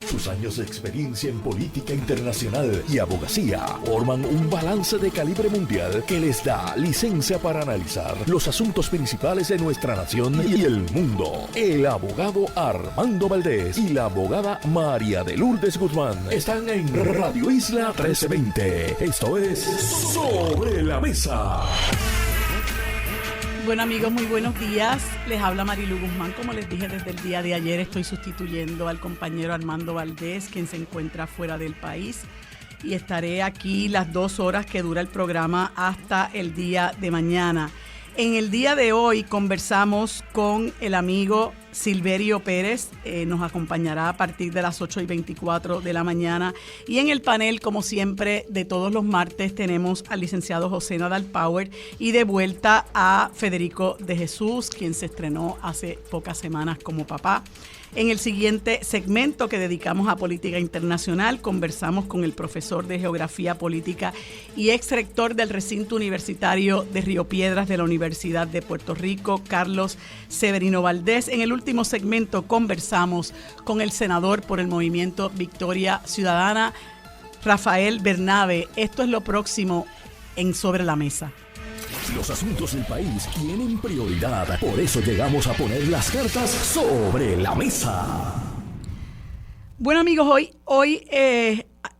Sus años de experiencia en política internacional y abogacía forman un balance de calibre mundial que les da licencia para analizar los asuntos principales de nuestra nación y el mundo. El abogado Armando Valdés y la abogada María de Lourdes Guzmán están en Radio Isla 1320. Esto es Sobre la Mesa. Bueno, amigos, muy buenos días. Les habla Marilu Guzmán. Como les dije desde el día de ayer, estoy sustituyendo al compañero Armando Valdés, quien se encuentra fuera del país. Y estaré aquí las 2 horas que dura el programa hasta el día de mañana. En el día de hoy conversamos con el amigo Silverio Pérez, nos acompañará a partir de las 8:24 de la mañana. Y en el panel, como siempre, de todos los martes, tenemos al licenciado José Nadal Power y de vuelta a Federico de Jesús, quien se estrenó hace pocas semanas como papá. En el siguiente segmento que dedicamos a política internacional, conversamos con el profesor de Geografía Política y ex rector del recinto universitario de Río Piedras de la Universidad de Puerto Rico, Carlos Severino Valdés. En el último segmento conversamos con el senador por el movimiento Victoria Ciudadana, Rafael Bernabe. Esto es lo próximo en Sobre la Mesa. Los asuntos del país tienen prioridad, por eso llegamos a poner las cartas sobre la mesa. Bueno, amigos, hoy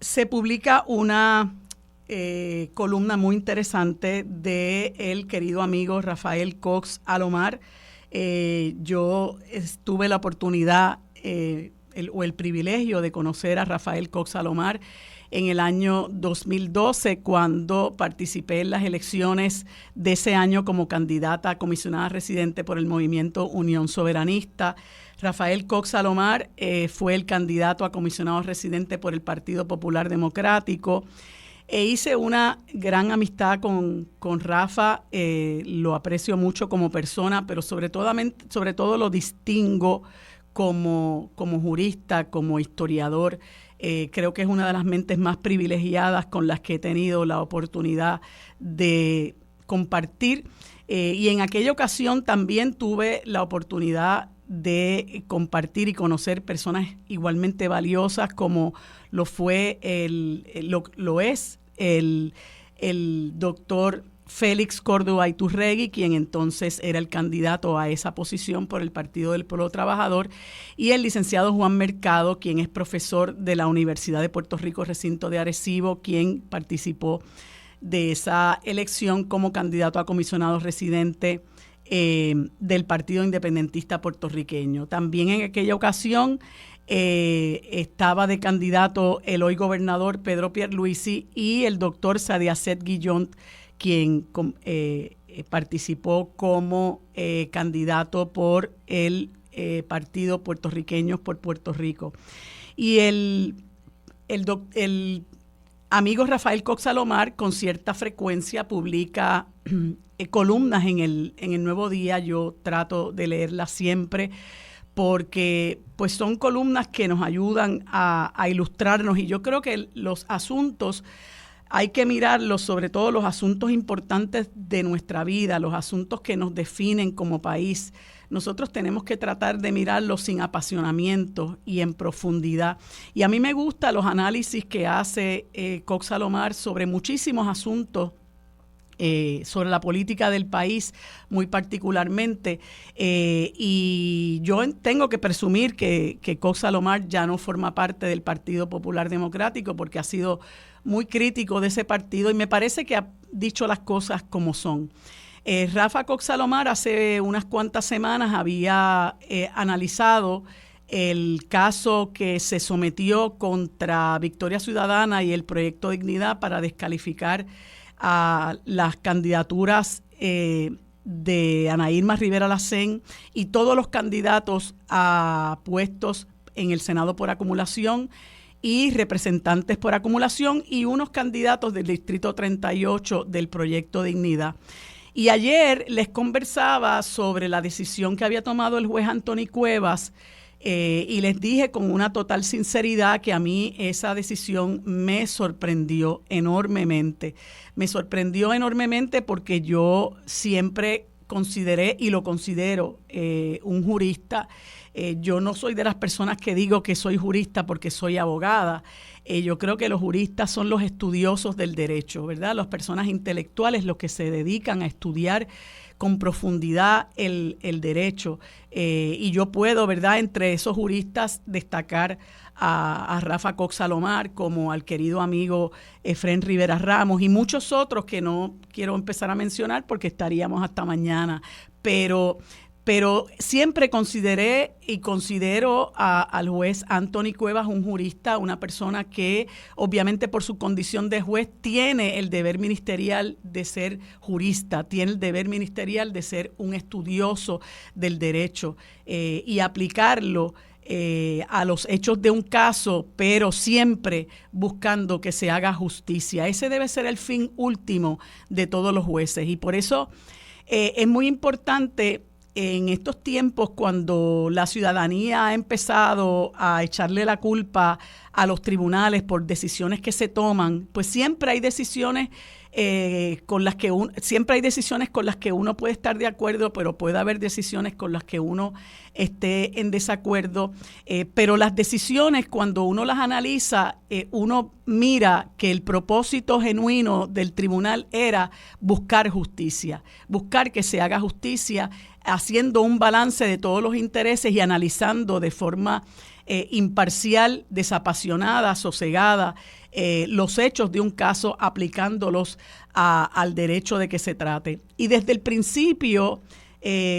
se publica una columna muy interesante de el querido amigo Rafael Cox Alomar. Yo tuve la oportunidad o el privilegio de conocer a Rafael Cox Alomar en el año 2012, cuando participé en las elecciones de ese año como candidata a comisionada residente por el movimiento Unión Soberanista. Rafael Cox Alomar fue el candidato a comisionado residente por el Partido Popular Democrático. Hice una gran amistad con Rafa, lo aprecio mucho como persona, pero sobre todo lo distingo como jurista, como historiador. Creo que es una de las mentes más privilegiadas con las que he tenido la oportunidad de compartir. Y en aquella ocasión también tuve la oportunidad de compartir y conocer personas igualmente valiosas como lo fue lo es el doctor Félix Córdoba Iturregui, quien entonces era el candidato a esa posición por el Partido del Pueblo Trabajador, y el licenciado Juan Mercado, quien es profesor de la Universidad de Puerto Rico, recinto de Arecibo, quien participó de esa elección como candidato a comisionado residente del Partido Independentista Puertorriqueño. También en aquella ocasión estaba de candidato el hoy gobernador Pedro Pierluisi y el doctor Sadiacet Guillón, quien participó como candidato por el Partido Puertorriqueños por Puerto Rico. Y el amigo Rafael Cox Alomar con cierta frecuencia publica columnas en el Nuevo Día. Yo trato de leerlas siempre porque pues son columnas que nos ayudan a ilustrarnos, y yo creo que los asuntos hay que mirarlos, sobre todo los asuntos importantes de nuestra vida, los asuntos que nos definen como país. Nosotros tenemos que tratar de mirarlos sin apasionamiento y en profundidad. Y a mí me gustan los análisis que hace Cox Alomar sobre muchísimos asuntos, sobre la política del país muy particularmente, y yo tengo que presumir que Cox Alomar ya no forma parte del Partido Popular Democrático, porque ha sido muy crítico de ese partido y me parece que ha dicho las cosas como son. Rafa Cox Alomar hace unas cuantas semanas había analizado el caso que se sometió contra Victoria Ciudadana y el Proyecto Dignidad para descalificar a las candidaturas de Ana Irma Rivera Lacén y todos los candidatos a puestos en el Senado por acumulación y representantes por acumulación y unos candidatos del Distrito 38 del Proyecto Dignidad. Y ayer les conversaba sobre la decisión que había tomado el juez Anthony Cuevas, y les dije con una total sinceridad que a mí esa decisión me sorprendió enormemente. Me sorprendió enormemente porque yo siempre consideré y lo considero un jurista. Yo no soy de las personas que digo que soy jurista porque soy abogada. Yo creo que los juristas son los estudiosos del derecho, ¿verdad? Las personas intelectuales, los que se dedican a estudiar con profundidad el derecho. Y yo puedo, ¿verdad?, entre esos juristas destacar a Rafa Cox Alomar, como al querido amigo Efrén Rivera Ramos y muchos otros que no quiero empezar a mencionar porque estaríamos hasta mañana. Pero siempre consideré y considero al juez Anthony Cuevas un jurista, una persona que obviamente por su condición de juez tiene el deber ministerial de ser jurista, tiene el deber ministerial de ser un estudioso del derecho y aplicarlo a los hechos de un caso, pero siempre buscando que se haga justicia. Ese debe ser el fin último de todos los jueces y por eso es muy importante en estos tiempos cuando la ciudadanía ha empezado a echarle la culpa a los tribunales por decisiones que se toman, pues siempre hay decisiones con las que uno puede estar de acuerdo, pero puede haber decisiones con las que uno esté en desacuerdo. Pero las decisiones, cuando uno las analiza, uno mira que el propósito genuino del tribunal era buscar justicia, buscar que se haga justicia, haciendo un balance de todos los intereses y analizando de forma imparcial, desapasionada, sosegada, los hechos de un caso, aplicándolos al derecho de que se trate. Y desde el principio,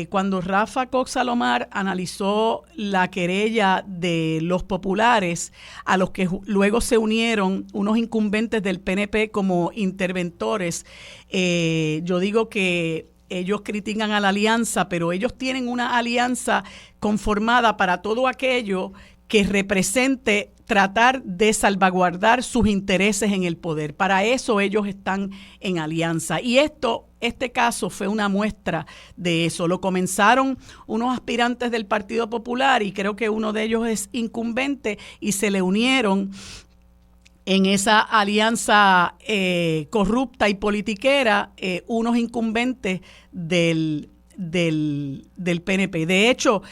cuando Rafa Cox Alomar analizó la querella de los populares, a los que luego se unieron unos incumbentes del PNP como interventores, yo digo que ellos critican a la alianza, pero ellos tienen una alianza conformada para todo aquello que represente tratar de salvaguardar sus intereses en el poder. Para eso ellos están en alianza. Y este caso fue una muestra de eso. Lo comenzaron unos aspirantes del Partido Popular y creo que uno de ellos es incumbente y se le unieron en esa alianza corrupta y politiquera unos incumbentes del PNP. De hecho,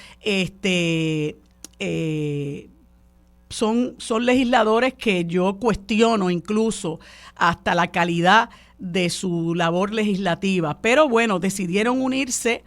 son legisladores que yo cuestiono incluso hasta la calidad de su labor legislativa. Pero bueno, decidieron unirse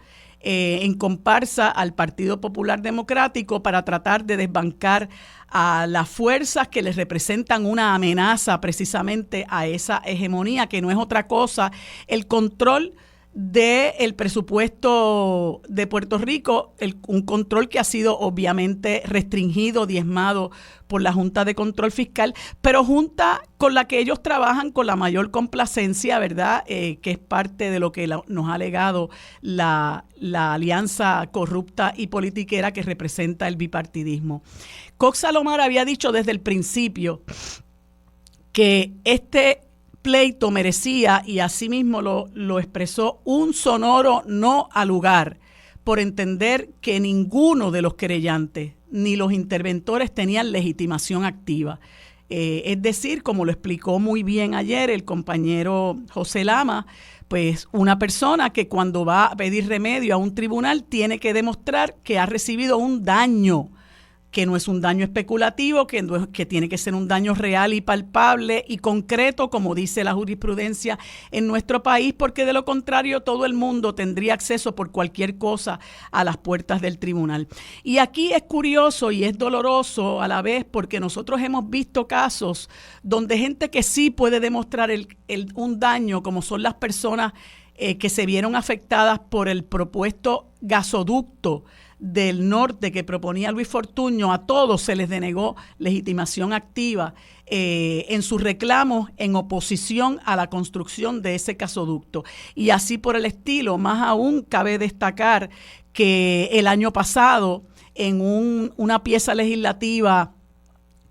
en comparsa al Partido Popular Democrático para tratar de desbancar a las fuerzas que les representan una amenaza precisamente a esa hegemonía, que no es otra cosa, el control del presupuesto de Puerto Rico, un control que ha sido obviamente restringido, diezmado por la Junta de Control Fiscal, pero junta con la que ellos trabajan con la mayor complacencia, ¿verdad? Que es parte de lo que nos ha legado la alianza corrupta y politiquera que representa el bipartidismo. Cox Alomar había dicho desde el principio que este pleito merecía, y así mismo lo expresó, un sonoro no al lugar, por entender que ninguno de los querellantes ni los interventores tenían legitimación activa. Es decir, como lo explicó muy bien ayer el compañero José Lama, pues una persona que cuando va a pedir remedio a un tribunal tiene que demostrar que ha recibido un daño, que no es un daño especulativo, que tiene que ser un daño real y palpable y concreto, como dice la jurisprudencia en nuestro país, porque de lo contrario todo el mundo tendría acceso por cualquier cosa a las puertas del tribunal. Y aquí es curioso y es doloroso a la vez, porque nosotros hemos visto casos donde gente que sí puede demostrar un daño, como son las personas que se vieron afectadas por el propuesto gasoducto del norte que proponía Luis Fortuño, a todos se les denegó legitimación activa en sus reclamos en oposición a la construcción de ese gasoducto. Y así por el estilo. Más aún cabe destacar que el año pasado, en una pieza legislativa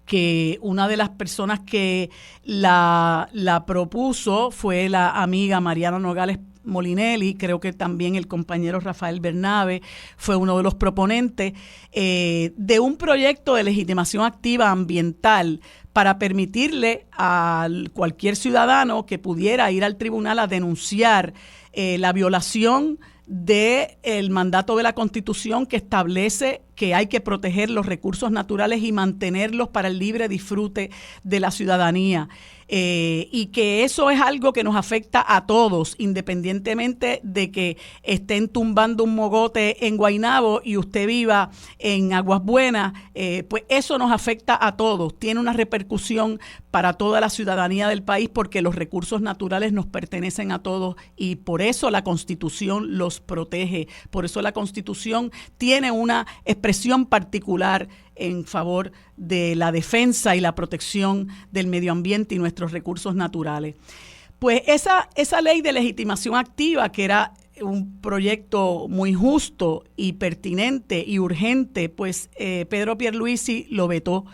que una de las personas que la propuso fue la amiga Mariana Nogales Molinelli, creo que también el compañero Rafael Bernabe fue uno de los proponentes de un proyecto de legitimación activa ambiental para permitirle a cualquier ciudadano que pudiera ir al tribunal a denunciar la violación del mandato de la Constitución que establece que hay que proteger los recursos naturales y mantenerlos para el libre disfrute de la ciudadanía. Y que eso es algo que nos afecta a todos, independientemente de que estén tumbando un mogote en Guaynabo y usted viva en Aguas Buenas, pues eso nos afecta a todos. Tiene una repercusión para toda la ciudadanía del país porque los recursos naturales nos pertenecen a todos y por eso la Constitución los protege. Por eso la Constitución tiene una expresión particular en favor de la defensa y la protección del medio ambiente y nuestros recursos naturales. Pues esa ley de legitimación activa, que era un proyecto muy justo y pertinente y urgente, pues Pedro Pierluisi lo vetó,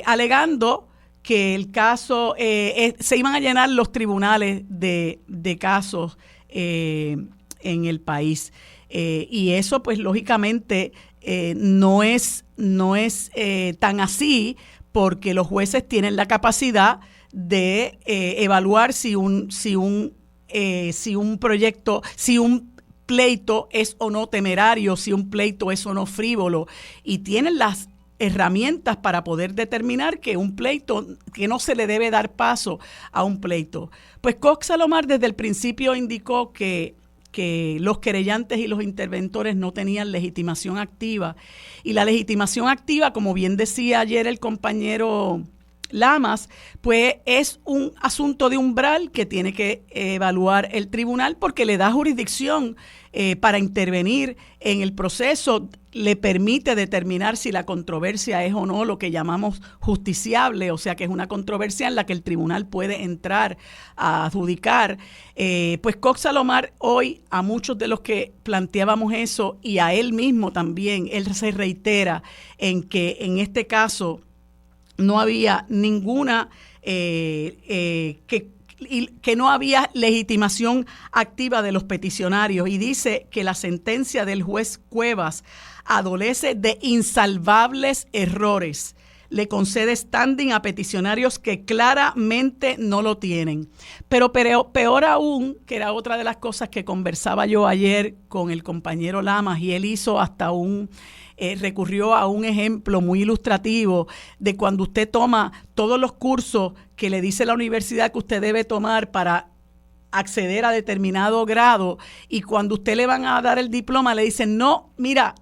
alegando que el caso, se iban a llenar los tribunales de casos en el país. Y eso, pues, lógicamente, no es tan así, porque los jueces tienen la capacidad de evaluar si un pleito es o no temerario, si un pleito es o no frívolo, y tienen las herramientas para poder determinar que un pleito, que no se le debe dar paso a un pleito. Pues Cox Salomar desde el principio indicó que los querellantes y los interventores no tenían legitimación activa. Y la legitimación activa, como bien decía ayer el compañero Lamas, pues es un asunto de umbral que tiene que evaluar el tribunal porque le da jurisdicción para intervenir en el proceso, le permite determinar si la controversia es o no lo que llamamos justiciable, o sea que es una controversia en la que el tribunal puede entrar a adjudicar. Pues Cox Salomar hoy, a muchos de los que planteábamos eso y a él mismo también, él se reitera en que en este caso no había ninguna, que no había legitimación activa de los peticionarios y dice que la sentencia del juez Cuevas adolece de insalvables errores. Le concede standing a peticionarios que claramente no lo tienen. Pero peor aún, que era otra de las cosas que conversaba yo ayer con el compañero Lamas, y él hizo hasta recurrió a un ejemplo muy ilustrativo de cuando usted toma todos los cursos que le dice la universidad que usted debe tomar para acceder a determinado grado, y cuando usted le van a dar el diploma le dicen, no, mira,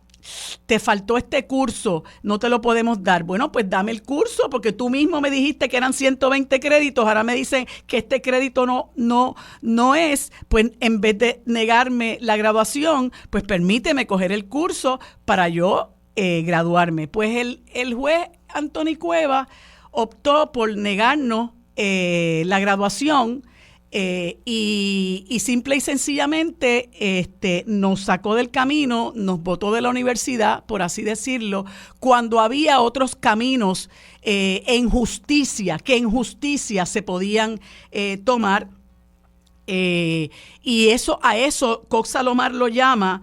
te faltó este curso, no te lo podemos dar. Bueno, pues dame el curso, porque tú mismo me dijiste que eran 120 créditos, ahora me dicen que este crédito no es, pues en vez de negarme la graduación, pues permíteme coger el curso para yo graduarme. Pues el juez Anthony Cuevas optó por negarnos la graduación, y simple y sencillamente nos sacó del camino, nos botó de la universidad, por así decirlo, cuando había otros caminos en justicia se podían tomar. Y a eso Cox Salomar lo llama,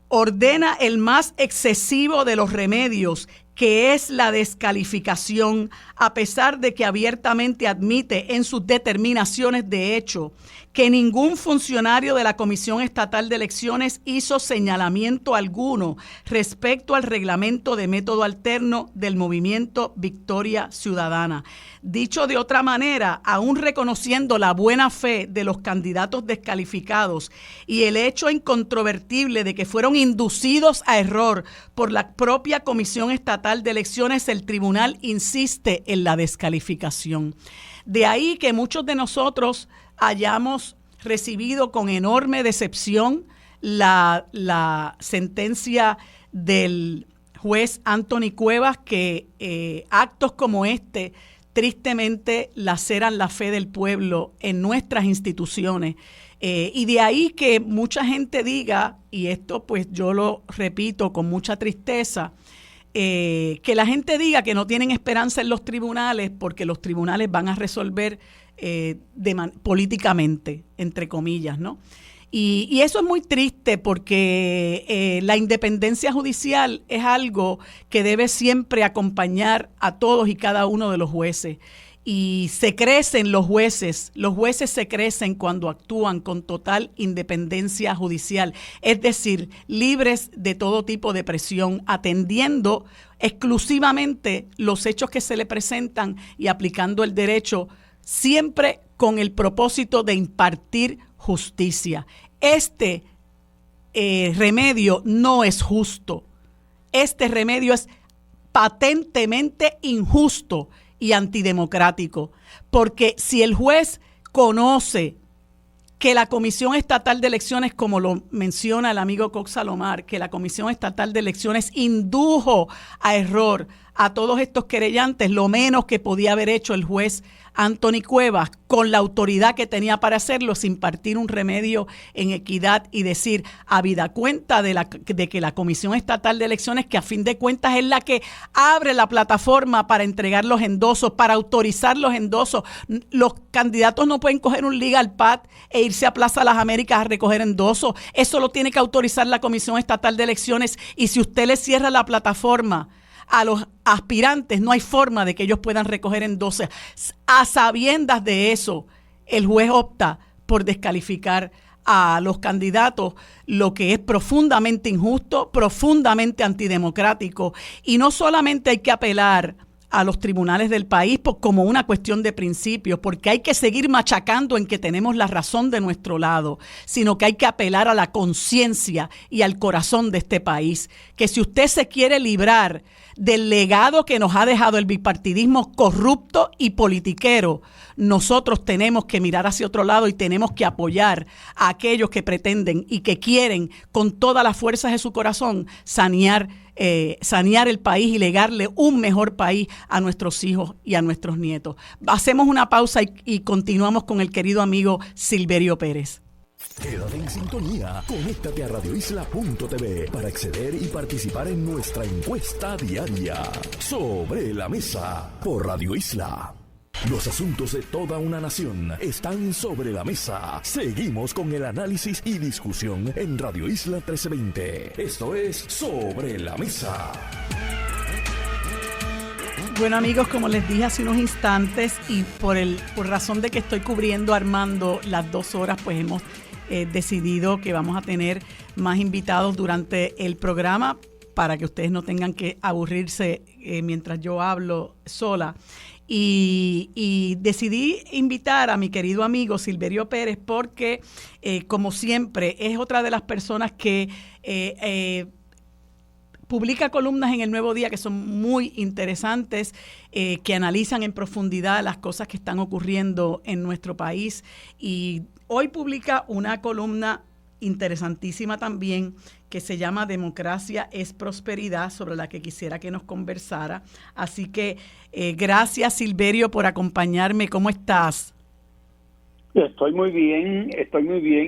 ordena el más excesivo de los remedios, que es la descalificación, a pesar de que abiertamente admite en sus determinaciones de hecho que ningún funcionario de la Comisión Estatal de Elecciones hizo señalamiento alguno respecto al reglamento de método alterno del movimiento Victoria Ciudadana. Dicho de otra manera, aún reconociendo la buena fe de los candidatos descalificados y el hecho incontrovertible de que fueron inducidos a error por la propia Comisión Estatal de Elecciones, el tribunal insiste en la descalificación. De ahí que muchos de nosotros hayamos recibido con enorme decepción la sentencia del juez Anthony Cuevas, que actos como este tristemente laceran la fe del pueblo en nuestras instituciones. Y de ahí que mucha gente diga, y esto pues yo lo repito con mucha tristeza, que la gente diga que no tienen esperanza en los tribunales porque los tribunales van a resolver políticamente, entre comillas, ¿no? Y eso es muy triste porque la independencia judicial es algo que debe siempre acompañar a todos y cada uno de los jueces. y se crecen los jueces se crecen cuando actúan con total independencia judicial, es decir, libres de todo tipo de presión, atendiendo exclusivamente los hechos que se le presentan y aplicando el derecho siempre con el propósito de impartir justicia. Este remedio no es justo. Este remedio es patentemente injusto y antidemocrático, porque si el juez conoce que la Comisión Estatal de Elecciones, como lo menciona el amigo Cox Alomar, que la Comisión Estatal de Elecciones indujo a error a todos estos querellantes, lo menos que podía haber hecho el juez Anthony Cuevas, con la autoridad que tenía para hacerlo, es impartir un remedio en equidad y decir, habida cuenta de que la Comisión Estatal de Elecciones, que a fin de cuentas es la que abre la plataforma para entregar los endosos, para autorizar los endosos, los candidatos no pueden coger un legal pad e irse a Plaza Las Américas a recoger endosos. Eso lo tiene que autorizar la Comisión Estatal de Elecciones, y si usted le cierra la plataforma a los aspirantes, no hay forma de que ellos puedan recoger endosos. A sabiendas de eso, el juez opta por descalificar a los candidatos, lo que es profundamente injusto, profundamente antidemocrático. Y no solamente hay que apelar a los tribunales del país como una cuestión de principios, porque hay que seguir machacando en que tenemos la razón de nuestro lado, sino que hay que apelar a la conciencia y al corazón de este país, que si usted se quiere librar del legado que nos ha dejado el bipartidismo corrupto y politiquero, nosotros tenemos que mirar hacia otro lado y tenemos que apoyar a aquellos que pretenden y que quieren con todas las fuerzas de su corazón sanear el país y legarle un mejor país a nuestros hijos y a nuestros nietos. Hacemos una pausa y continuamos con el querido amigo Silverio Pérez. Quédate en sintonía, conéctate a radioisla.tv para acceder y participar en nuestra encuesta diaria. Sobre la mesa por Radio Isla. Los asuntos de toda una nación están sobre la mesa. Seguimos con el análisis y discusión en Radio Isla 1320. Esto es Sobre la Mesa. Bueno, amigos, como les dije hace unos instantes, y por razón de que estoy cubriendo a Armando las 2 horas, pues hemos decidido que vamos a tener más invitados durante el programa para que ustedes no tengan que aburrirse mientras yo hablo sola. Y decidí invitar a mi querido amigo Silverio Pérez porque, como siempre, es otra de las personas que publica columnas en El Nuevo Día que son muy interesantes, que analizan en profundidad las cosas que están ocurriendo en nuestro país. Y hoy publica una columna interesantísima también que se llama Democracia es Prosperidad, sobre la que quisiera que nos conversara. Así que gracias, Silverio, por acompañarme. ¿Cómo estás? Estoy muy bien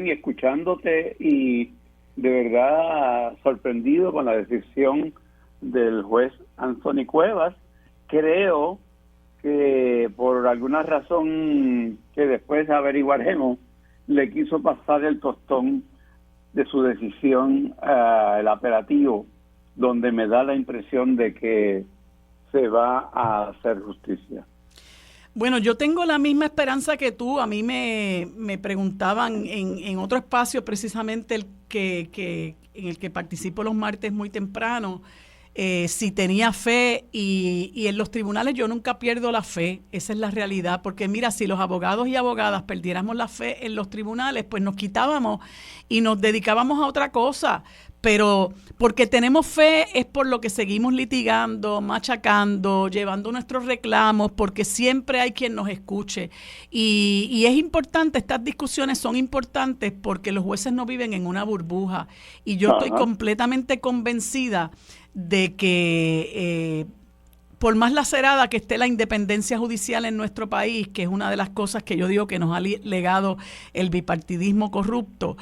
escuchándote y de verdad sorprendido con la decisión del juez Anthony Cuevas. Creo que por alguna razón que después averiguaremos, le quiso pasar el tostón de su decisión el apelativo, donde me da la impresión de que se va a hacer justicia. Bueno, yo tengo la misma esperanza que tú. A mí me preguntaban en otro espacio, precisamente en el que participo los martes muy temprano, si tenía fe, y en los tribunales yo nunca pierdo la fe. Esa es la realidad, porque mira, si los abogados y abogadas perdiéramos la fe en los tribunales, pues nos quitábamos y nos dedicábamos a otra cosa. Pero porque tenemos fe es por lo que seguimos litigando, machacando, llevando nuestros reclamos, porque siempre hay quien nos escuche. Y es importante, estas discusiones son importantes porque los jueces no viven en una burbuja. Y yo estoy completamente convencida de que por más lacerada que esté la independencia judicial en nuestro país, que es una de las cosas que yo digo que nos ha legado el bipartidismo corrupto,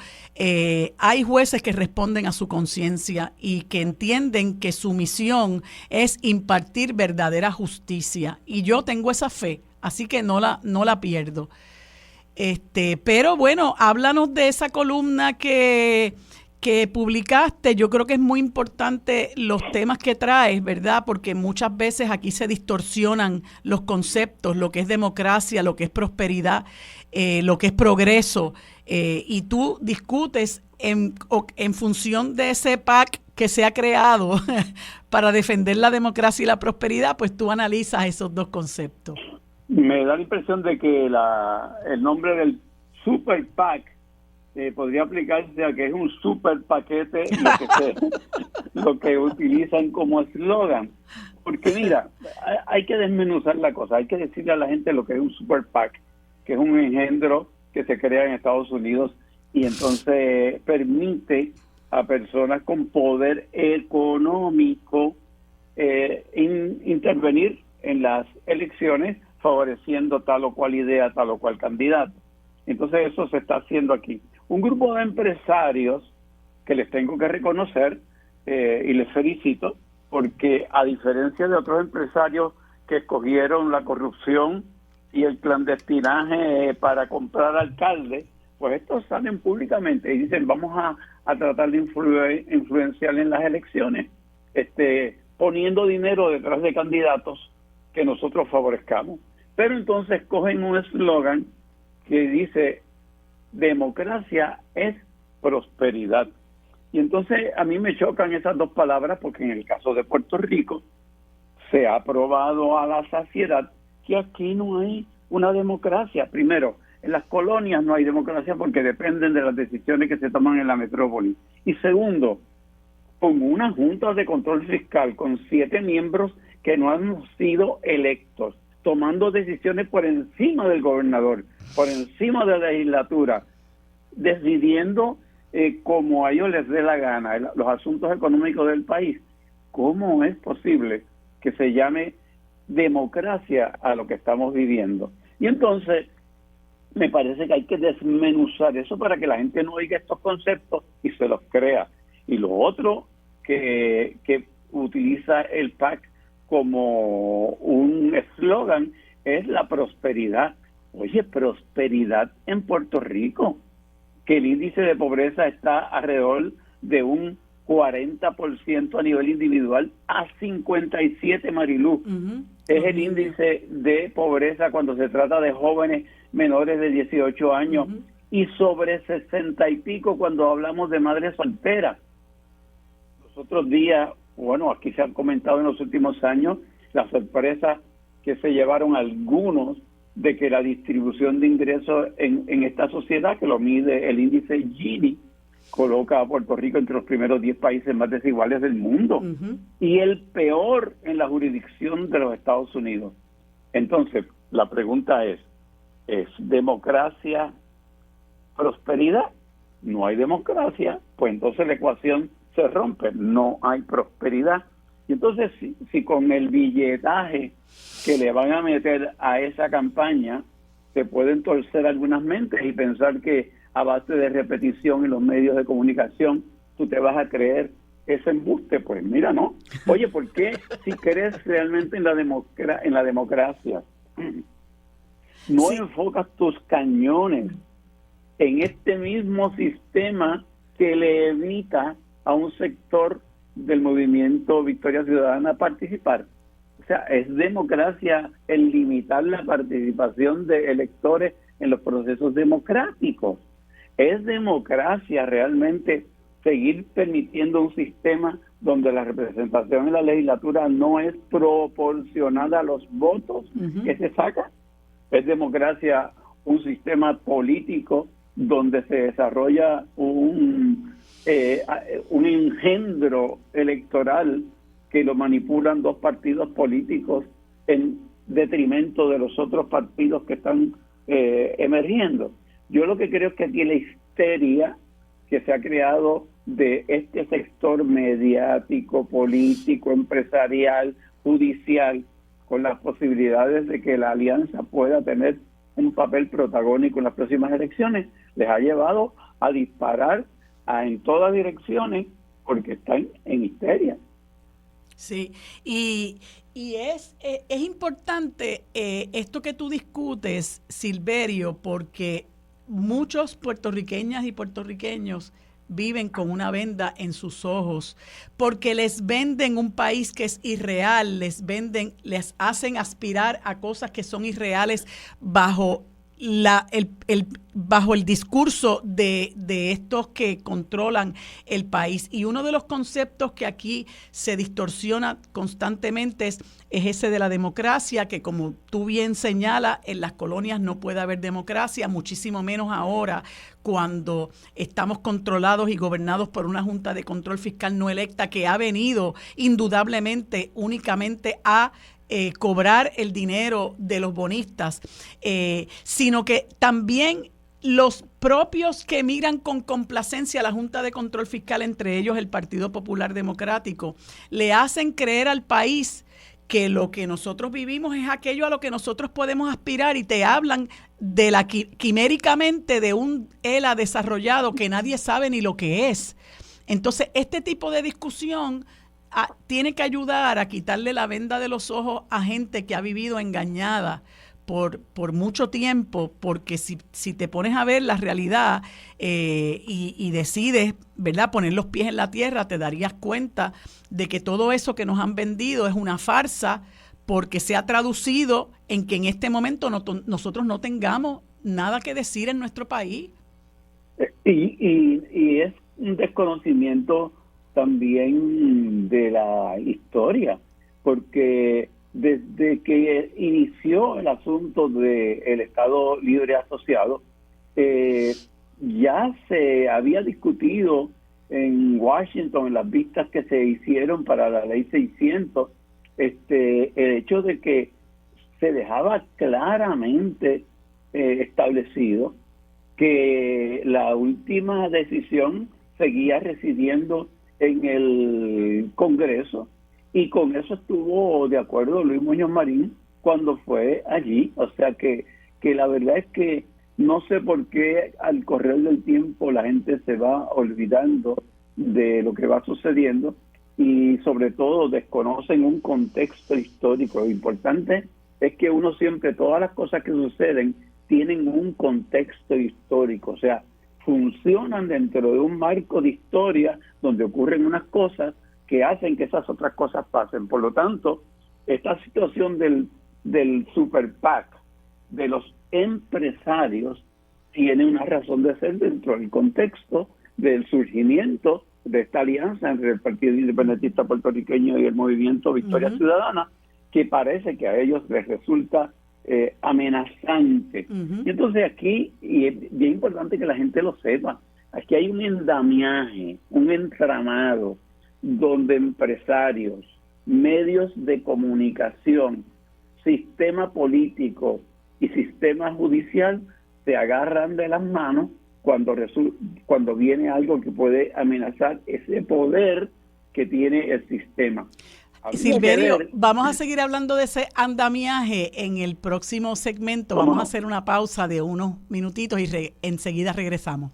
hay jueces que responden a su conciencia y que entienden que su misión es impartir verdadera justicia. Y yo tengo esa fe, así que no la pierdo. Pero bueno, háblanos de esa columna que que publicaste. Yo creo que es muy importante los temas que traes, ¿verdad? Porque muchas veces aquí se distorsionan los conceptos, lo que es democracia, lo que es prosperidad, lo que es progreso, y tú discutes en función de ese PAC que se ha creado para defender la democracia y la prosperidad, pues tú analizas esos dos conceptos. Me da la impresión de que el nombre del Super PAC podría aplicarse a que es un super paquete lo que utilizan como eslogan. Porque mira, hay que desmenuzar la cosa, hay que decirle a la gente lo que es un super PAC, que es un engendro que se crea en Estados Unidos y entonces permite a personas con poder económico intervenir en las elecciones favoreciendo tal o cual idea, tal o cual candidato. Entonces eso se está haciendo aquí. Un grupo de empresarios que les tengo que reconocer y les felicito porque a diferencia de otros empresarios que escogieron la corrupción y el clandestinaje para comprar alcaldes, pues estos salen públicamente y dicen vamos a tratar de influenciar en las elecciones, poniendo dinero detrás de candidatos que nosotros favorezcamos. Pero entonces cogen un eslogan que dice democracia es prosperidad. Y entonces a mí me chocan esas dos palabras porque en el caso de Puerto Rico se ha probado a la saciedad que aquí no hay una democracia. Primero, en las colonias no hay democracia porque dependen de las decisiones que se toman en la metrópoli. Y segundo, con una junta de control fiscal con 7 miembros que no han sido electos, tomando decisiones por encima del gobernador, por encima de la legislatura, decidiendo como a ellos les dé la gana los asuntos económicos del país. ¿Cómo es posible que se llame democracia a lo que estamos viviendo? Y entonces me parece que hay que desmenuzar eso para que la gente no oiga estos conceptos y se los crea. Y lo otro que utiliza el PAC como un eslogan es la prosperidad. Oye, prosperidad en Puerto Rico, que el índice de pobreza está alrededor de un 40% a nivel individual, a 57, Marilú. Es el índice de pobreza cuando se trata de jóvenes menores de 18 años y sobre 60 y pico cuando hablamos de madres solteras. Los otros días, bueno, aquí se han comentado en los últimos años la sorpresa que se llevaron algunos de que la distribución de ingresos en esta sociedad, que lo mide el índice Gini, coloca a Puerto Rico entre los primeros 10 países más desiguales del mundo y el peor en la jurisdicción de los Estados Unidos. Entonces, la pregunta ¿es democracia prosperidad? No hay democracia, pues entonces la ecuación se rompe, no hay prosperidad. Y entonces, si con el billetaje que le van a meter a esa campaña, se pueden torcer algunas mentes y pensar que a base de repetición en los medios de comunicación, tú te vas a creer ese embuste. Pues mira, no. Oye, ¿por qué si crees realmente en la democracia, no enfocas tus cañones en este mismo sistema que le evita a un sector del movimiento Victoria Ciudadana participar? O sea, es democracia el limitar la participación de electores en los procesos democráticos. Es democracia realmente seguir permitiendo un sistema donde la representación en la legislatura no es proporcionada a los votos que se sacan. Es democracia un sistema político donde se desarrolla un engendro electoral que lo manipulan dos partidos políticos en detrimento de los otros partidos que están emergiendo. Yo lo que creo es que aquí la histeria que se ha creado de este sector mediático, político, empresarial, judicial, con las posibilidades de que la alianza pueda tener un papel protagónico en las próximas elecciones, les ha llevado a disparar en todas direcciones porque están en histeria. Sí, y es importante esto que tú discutes, Silverio, porque muchos puertorriqueñas y puertorriqueños viven con una venda en sus ojos, porque les venden un país que es irreal, les hacen aspirar a cosas que son irreales bajo bajo el discurso de estos que controlan el país. Y uno de los conceptos que aquí se distorsiona constantemente es ese de la democracia, que como tú bien señalas, en las colonias no puede haber democracia, muchísimo menos ahora cuando estamos controlados y gobernados por una Junta de Control Fiscal no electa que ha venido indudablemente únicamente a cobrar el dinero de los bonistas, sino que también los propios que miran con complacencia a la Junta de Control Fiscal, entre ellos el Partido Popular Democrático, le hacen creer al país que lo que nosotros vivimos es aquello a lo que nosotros podemos aspirar, y te hablan de quiméricamente de un ELA desarrollado que nadie sabe ni lo que es. Entonces, este tipo de discusión tiene que ayudar a quitarle la venda de los ojos a gente que ha vivido engañada por mucho tiempo, porque si te pones a ver la realidad y decides, ¿verdad?, poner los pies en la tierra, te darías cuenta de que todo eso que nos han vendido es una farsa, porque se ha traducido en que en este momento nosotros no tengamos nada que decir en nuestro país. Y es un desconocimiento también de la historia, porque desde que inició el asunto del Estado Libre Asociado, ya se había discutido en Washington, en las vistas que se hicieron para la Ley 600, el hecho de que se dejaba claramente establecido que la última decisión seguía residiendo en el Congreso, y con eso estuvo de acuerdo Luis Muñoz Marín cuando fue allí. O sea que la verdad es que no sé por qué al correr del tiempo la gente se va olvidando de lo que va sucediendo, y sobre todo desconocen un contexto histórico. Lo importante es que uno siempre, todas las cosas que suceden tienen un contexto histórico, o sea, funcionan dentro de un marco de historia donde ocurren unas cosas que hacen que esas otras cosas pasen. Por lo tanto, esta situación del Super PAC, de los empresarios, tiene una razón de ser dentro del contexto del surgimiento de esta alianza entre el Partido Independentista Puertorriqueño y el Movimiento Victoria Ciudadana, que parece que a ellos les resulta amenazante. Y entonces aquí, y es bien importante que la gente lo sepa, aquí hay un endamiaje, un entramado, donde empresarios, medios de comunicación, sistema político y sistema judicial se agarran de las manos cuando viene algo que puede amenazar ese poder que tiene el sistema. Silverio, vamos a seguir hablando de ese andamiaje en el próximo segmento. Vamos a hacer una pausa de unos minutitos y enseguida regresamos.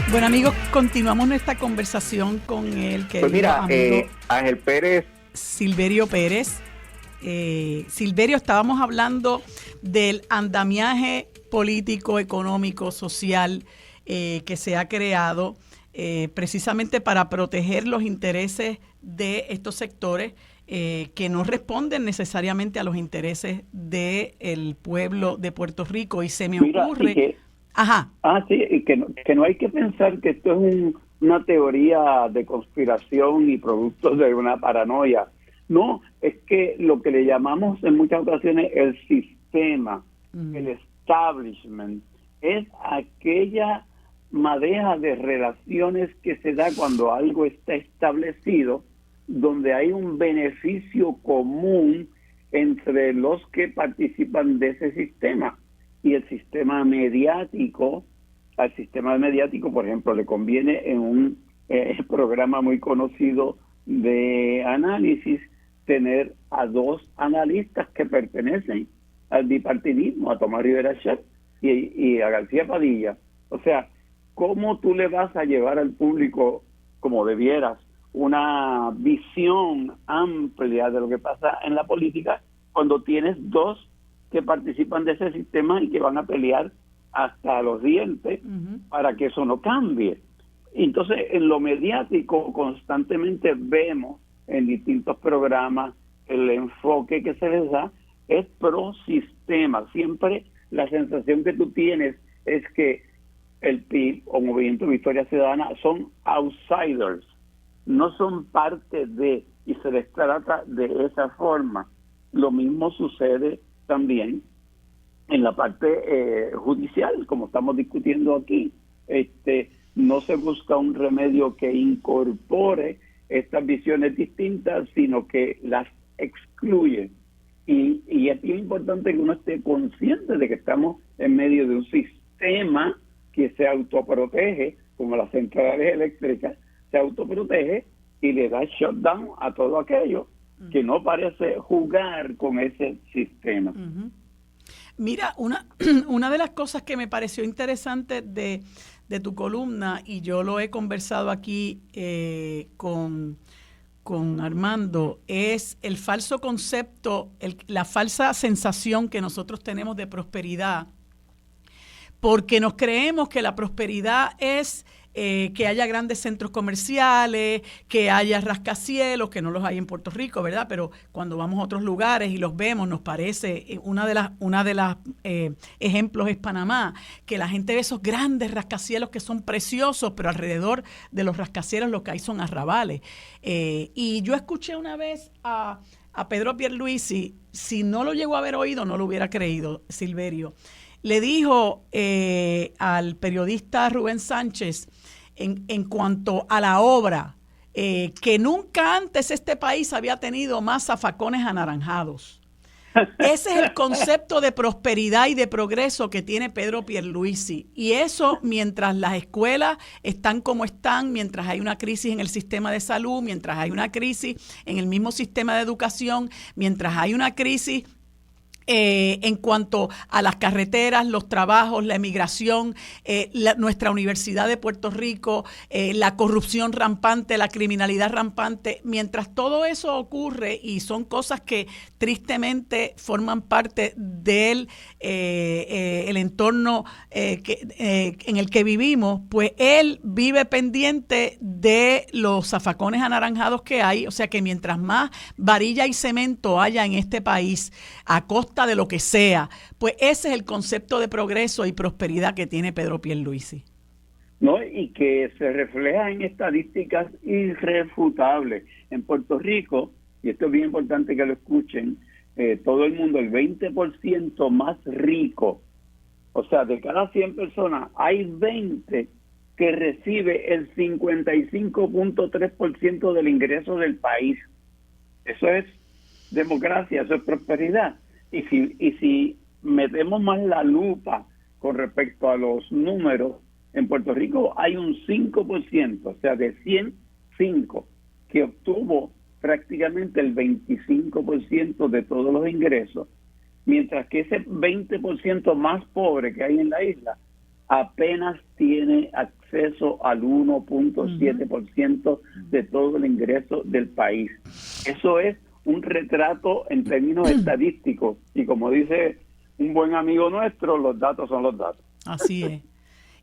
Bueno, amigos, continuamos nuestra conversación con el querido amigo Ángel Pérez. Silverio Pérez. Silverio, estábamos hablando del andamiaje político, económico, social que se ha creado precisamente para proteger los intereses de estos sectores que no responden necesariamente a los intereses del pueblo de Puerto Rico. Y se me ocurre... Sí, y que no hay que pensar que esto es una teoría de conspiración y producto de una paranoia. No, es que lo que le llamamos en muchas ocasiones el sistema, el establishment, es aquella madeja de relaciones que se da cuando algo está establecido, donde hay un beneficio común entre los que participan de ese sistema. Y el sistema mediático, al sistema mediático, por ejemplo, le conviene en un programa muy conocido de análisis tener a dos analistas que pertenecen al bipartidismo, a Tomás Rivera Schatz y a García Padilla. O sea, ¿cómo tú le vas a llevar al público, como debieras, una visión amplia de lo que pasa en la política cuando tienes dos que participan de ese sistema y que van a pelear hasta los dientes para que eso no cambie. Entonces, en lo mediático constantemente vemos en distintos programas el enfoque que se les da es pro sistema. Siempre la sensación que tú tienes es que el PIB o Movimiento Victoria Ciudadana son outsiders, no son parte de, y se les trata de esa forma. Lo mismo sucede también en la parte judicial, como estamos discutiendo aquí. No se busca un remedio que incorpore estas visiones distintas, sino que las excluye. Y es bien importante que uno esté consciente de que estamos en medio de un sistema que se autoprotege, como las centrales eléctricas, se autoprotege y le da shutdown a todo aquello que no parece jugar con ese sistema. Mira, una de las cosas que me pareció interesante de tu columna, y yo lo he conversado aquí con Armando, es el falso concepto, la falsa sensación que nosotros tenemos de prosperidad, porque nos creemos que la prosperidad es que haya grandes centros comerciales, que haya rascacielos, que no los hay en Puerto Rico, ¿verdad? Pero cuando vamos a otros lugares y los vemos, nos parece, una de las ejemplos es Panamá, que la gente ve esos grandes rascacielos que son preciosos, pero alrededor de los rascacielos lo que hay son arrabales. Y yo escuché una vez a Pedro Pierluisi, si no lo llegó a haber oído, no lo hubiera creído, Silverio. Le dijo al periodista Rubén Sánchez en cuanto a la obra, que nunca antes este país había tenido más zafacones anaranjados. Ese es el concepto de prosperidad y de progreso que tiene Pedro Pierluisi. Y eso mientras las escuelas están como están, mientras hay una crisis en el sistema de salud, mientras hay una crisis en el mismo sistema de educación, mientras hay una crisis en cuanto a las carreteras, los trabajos, la emigración, nuestra Universidad de Puerto Rico, la corrupción rampante, la criminalidad rampante. Mientras todo eso ocurre, y son cosas que tristemente forman parte del el entorno en el que vivimos, pues él vive pendiente de los zafacones anaranjados que hay. O sea que mientras más varilla y cemento haya en este país, a costa de lo que sea, pues ese es el concepto de progreso y prosperidad que tiene Pedro Pierluisi. ¿No? Y que se refleja en estadísticas irrefutables. En Puerto Rico, y esto es bien importante que lo escuchen, todo el mundo, el 20% más rico, o sea, de cada 100 personas, hay 20 que recibe el 55.3% del ingreso del país. Eso es democracia, eso es prosperidad. Y si metemos más la lupa con respecto a los números, en Puerto Rico hay un 5%, o sea, de 105, que obtuvo prácticamente el 25% de todos los ingresos, mientras que ese 20% más pobre que hay en la isla apenas tiene acceso al 1.7% de todo el ingreso del país. Eso es un retrato en términos estadísticos, y como dice un buen amigo nuestro, los datos son los datos. Así es.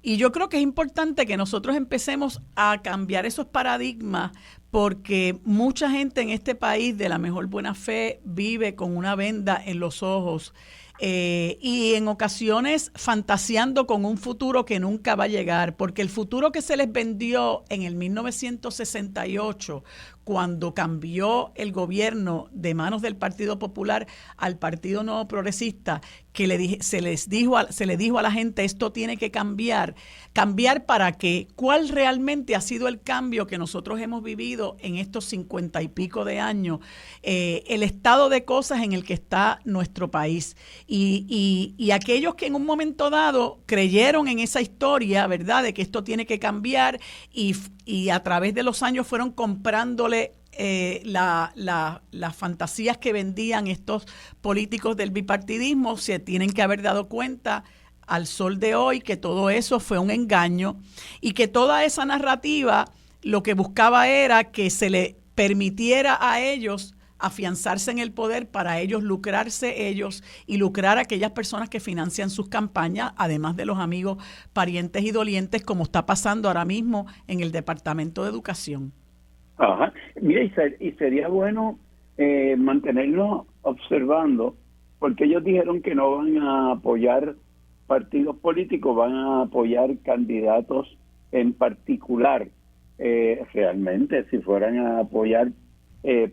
Y yo creo que es importante que nosotros empecemos a cambiar esos paradigmas, porque mucha gente en este país de la mejor buena fe vive con una venda en los ojos y en ocasiones fantaseando con un futuro que nunca va a llegar, porque el futuro que se les vendió en el 1968, cuando cambió el gobierno de manos del Partido Popular al Partido Nuevo Progresista, que se le dijo a la gente, esto tiene que cambiar. ¿Cambiar para qué? ¿Cuál realmente ha sido el cambio que nosotros hemos vivido en estos 50 y pico de años? El estado de cosas en el que está nuestro país. Y aquellos que en un momento dado creyeron en esa historia, ¿verdad?, de que esto tiene que cambiar, y a través de los años fueron comprándole las fantasías que vendían estos políticos del bipartidismo, se tienen que haber dado cuenta al sol de hoy que todo eso fue un engaño, y que toda esa narrativa lo que buscaba era que se le permitiera a ellos afianzarse en el poder para ellos lucrarse ellos y lucrar a aquellas personas que financian sus campañas, además de los amigos, parientes y dolientes, como está pasando ahora mismo en el Departamento de Educación. Ajá. Mira, y sería bueno mantenernos observando, porque ellos dijeron que no van a apoyar partidos políticos, van a apoyar candidatos en particular. Realmente, si fueran a apoyar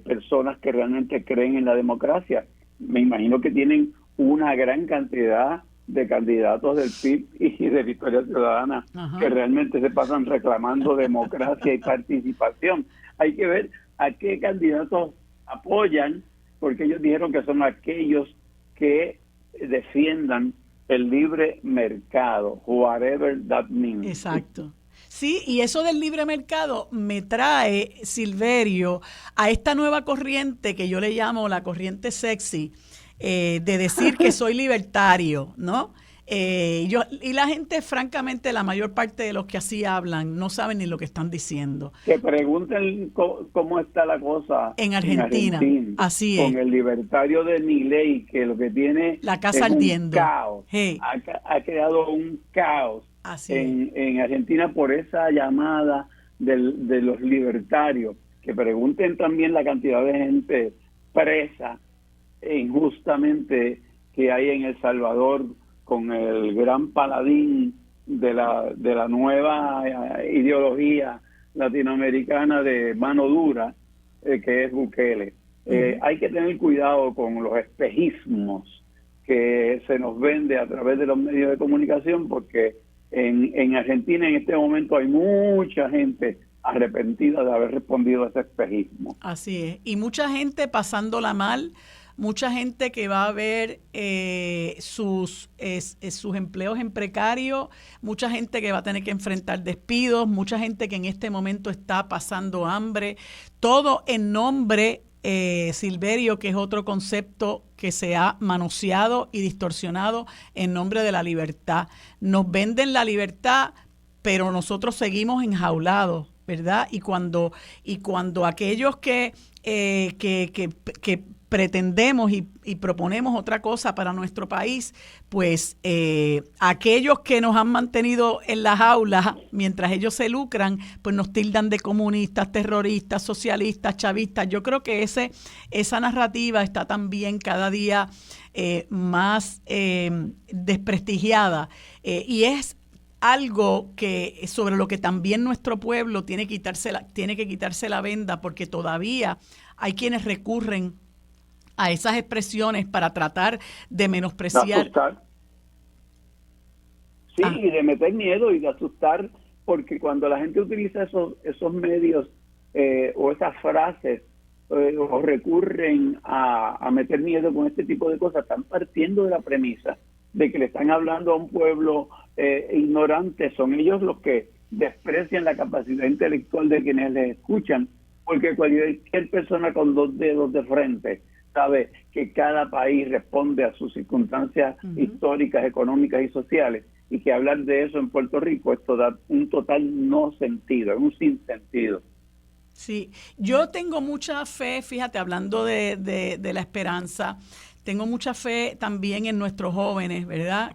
personas que realmente creen en la democracia, me imagino que tienen una gran cantidad de candidatos del PIB y de Victoria Ciudadana que realmente se pasan reclamando democracia y participación. Hay que ver a qué candidatos apoyan, porque ellos dijeron que son aquellos que defiendan el libre mercado, whatever that means. Exacto. Sí, y eso del libre mercado me trae, Silverio, a esta nueva corriente que yo le llamo la corriente sexy, de decir que soy libertario, ¿no? Y la gente, francamente, la mayor parte de los que así hablan no saben ni lo que están diciendo. Que pregunten cómo está la cosa en Argentina. Así es. Con el libertario de Milei, que lo que tiene la casa es ardiendo. Un caos. Hey. Ha creado un caos en Argentina por esa llamada de los libertarios. Que pregunten también la cantidad de gente presa injustamente que hay en El Salvador, con el gran paladín de la nueva ideología latinoamericana de mano dura, que es Bukele. Hay que tener cuidado con los espejismos que se nos vende a través de los medios de comunicación, porque en Argentina en este momento hay mucha gente arrepentida de haber respondido a ese espejismo. Así es, y mucha gente pasándola mal, mucha gente que va a ver sus empleos en precario, mucha gente que va a tener que enfrentar despidos, mucha gente que en este momento está pasando hambre, todo en nombre, Silverio, que es otro concepto que se ha manoseado y distorsionado en nombre de la libertad. Nos venden la libertad, pero nosotros seguimos enjaulados, ¿verdad? Y cuando aquellos que pretendemos y proponemos otra cosa para nuestro país, pues aquellos que nos han mantenido en las aulas mientras ellos se lucran, pues nos tildan de comunistas, terroristas, socialistas, chavistas. Yo creo que esa narrativa está también cada día más desprestigiada, y es algo sobre lo que también nuestro pueblo tiene que quitarse la venda, porque todavía hay quienes recurren a esas expresiones para tratar de menospreciar. Sí, y de meter miedo y de asustar, porque cuando la gente utiliza esos medios o esas frases o recurren a meter miedo con este tipo de cosas, están partiendo de la premisa de que le están hablando a un pueblo ignorante. Son ellos los que desprecian la capacidad intelectual de quienes les escuchan, porque cualquier persona con dos dedos de frente sabe que cada país responde a sus circunstancias históricas, económicas y sociales, y que hablar de eso en Puerto Rico es un total no sentido, es un sinsentido. Sí, yo tengo mucha fe, fíjate, hablando de la esperanza, tengo mucha fe también en nuestros jóvenes, ¿verdad?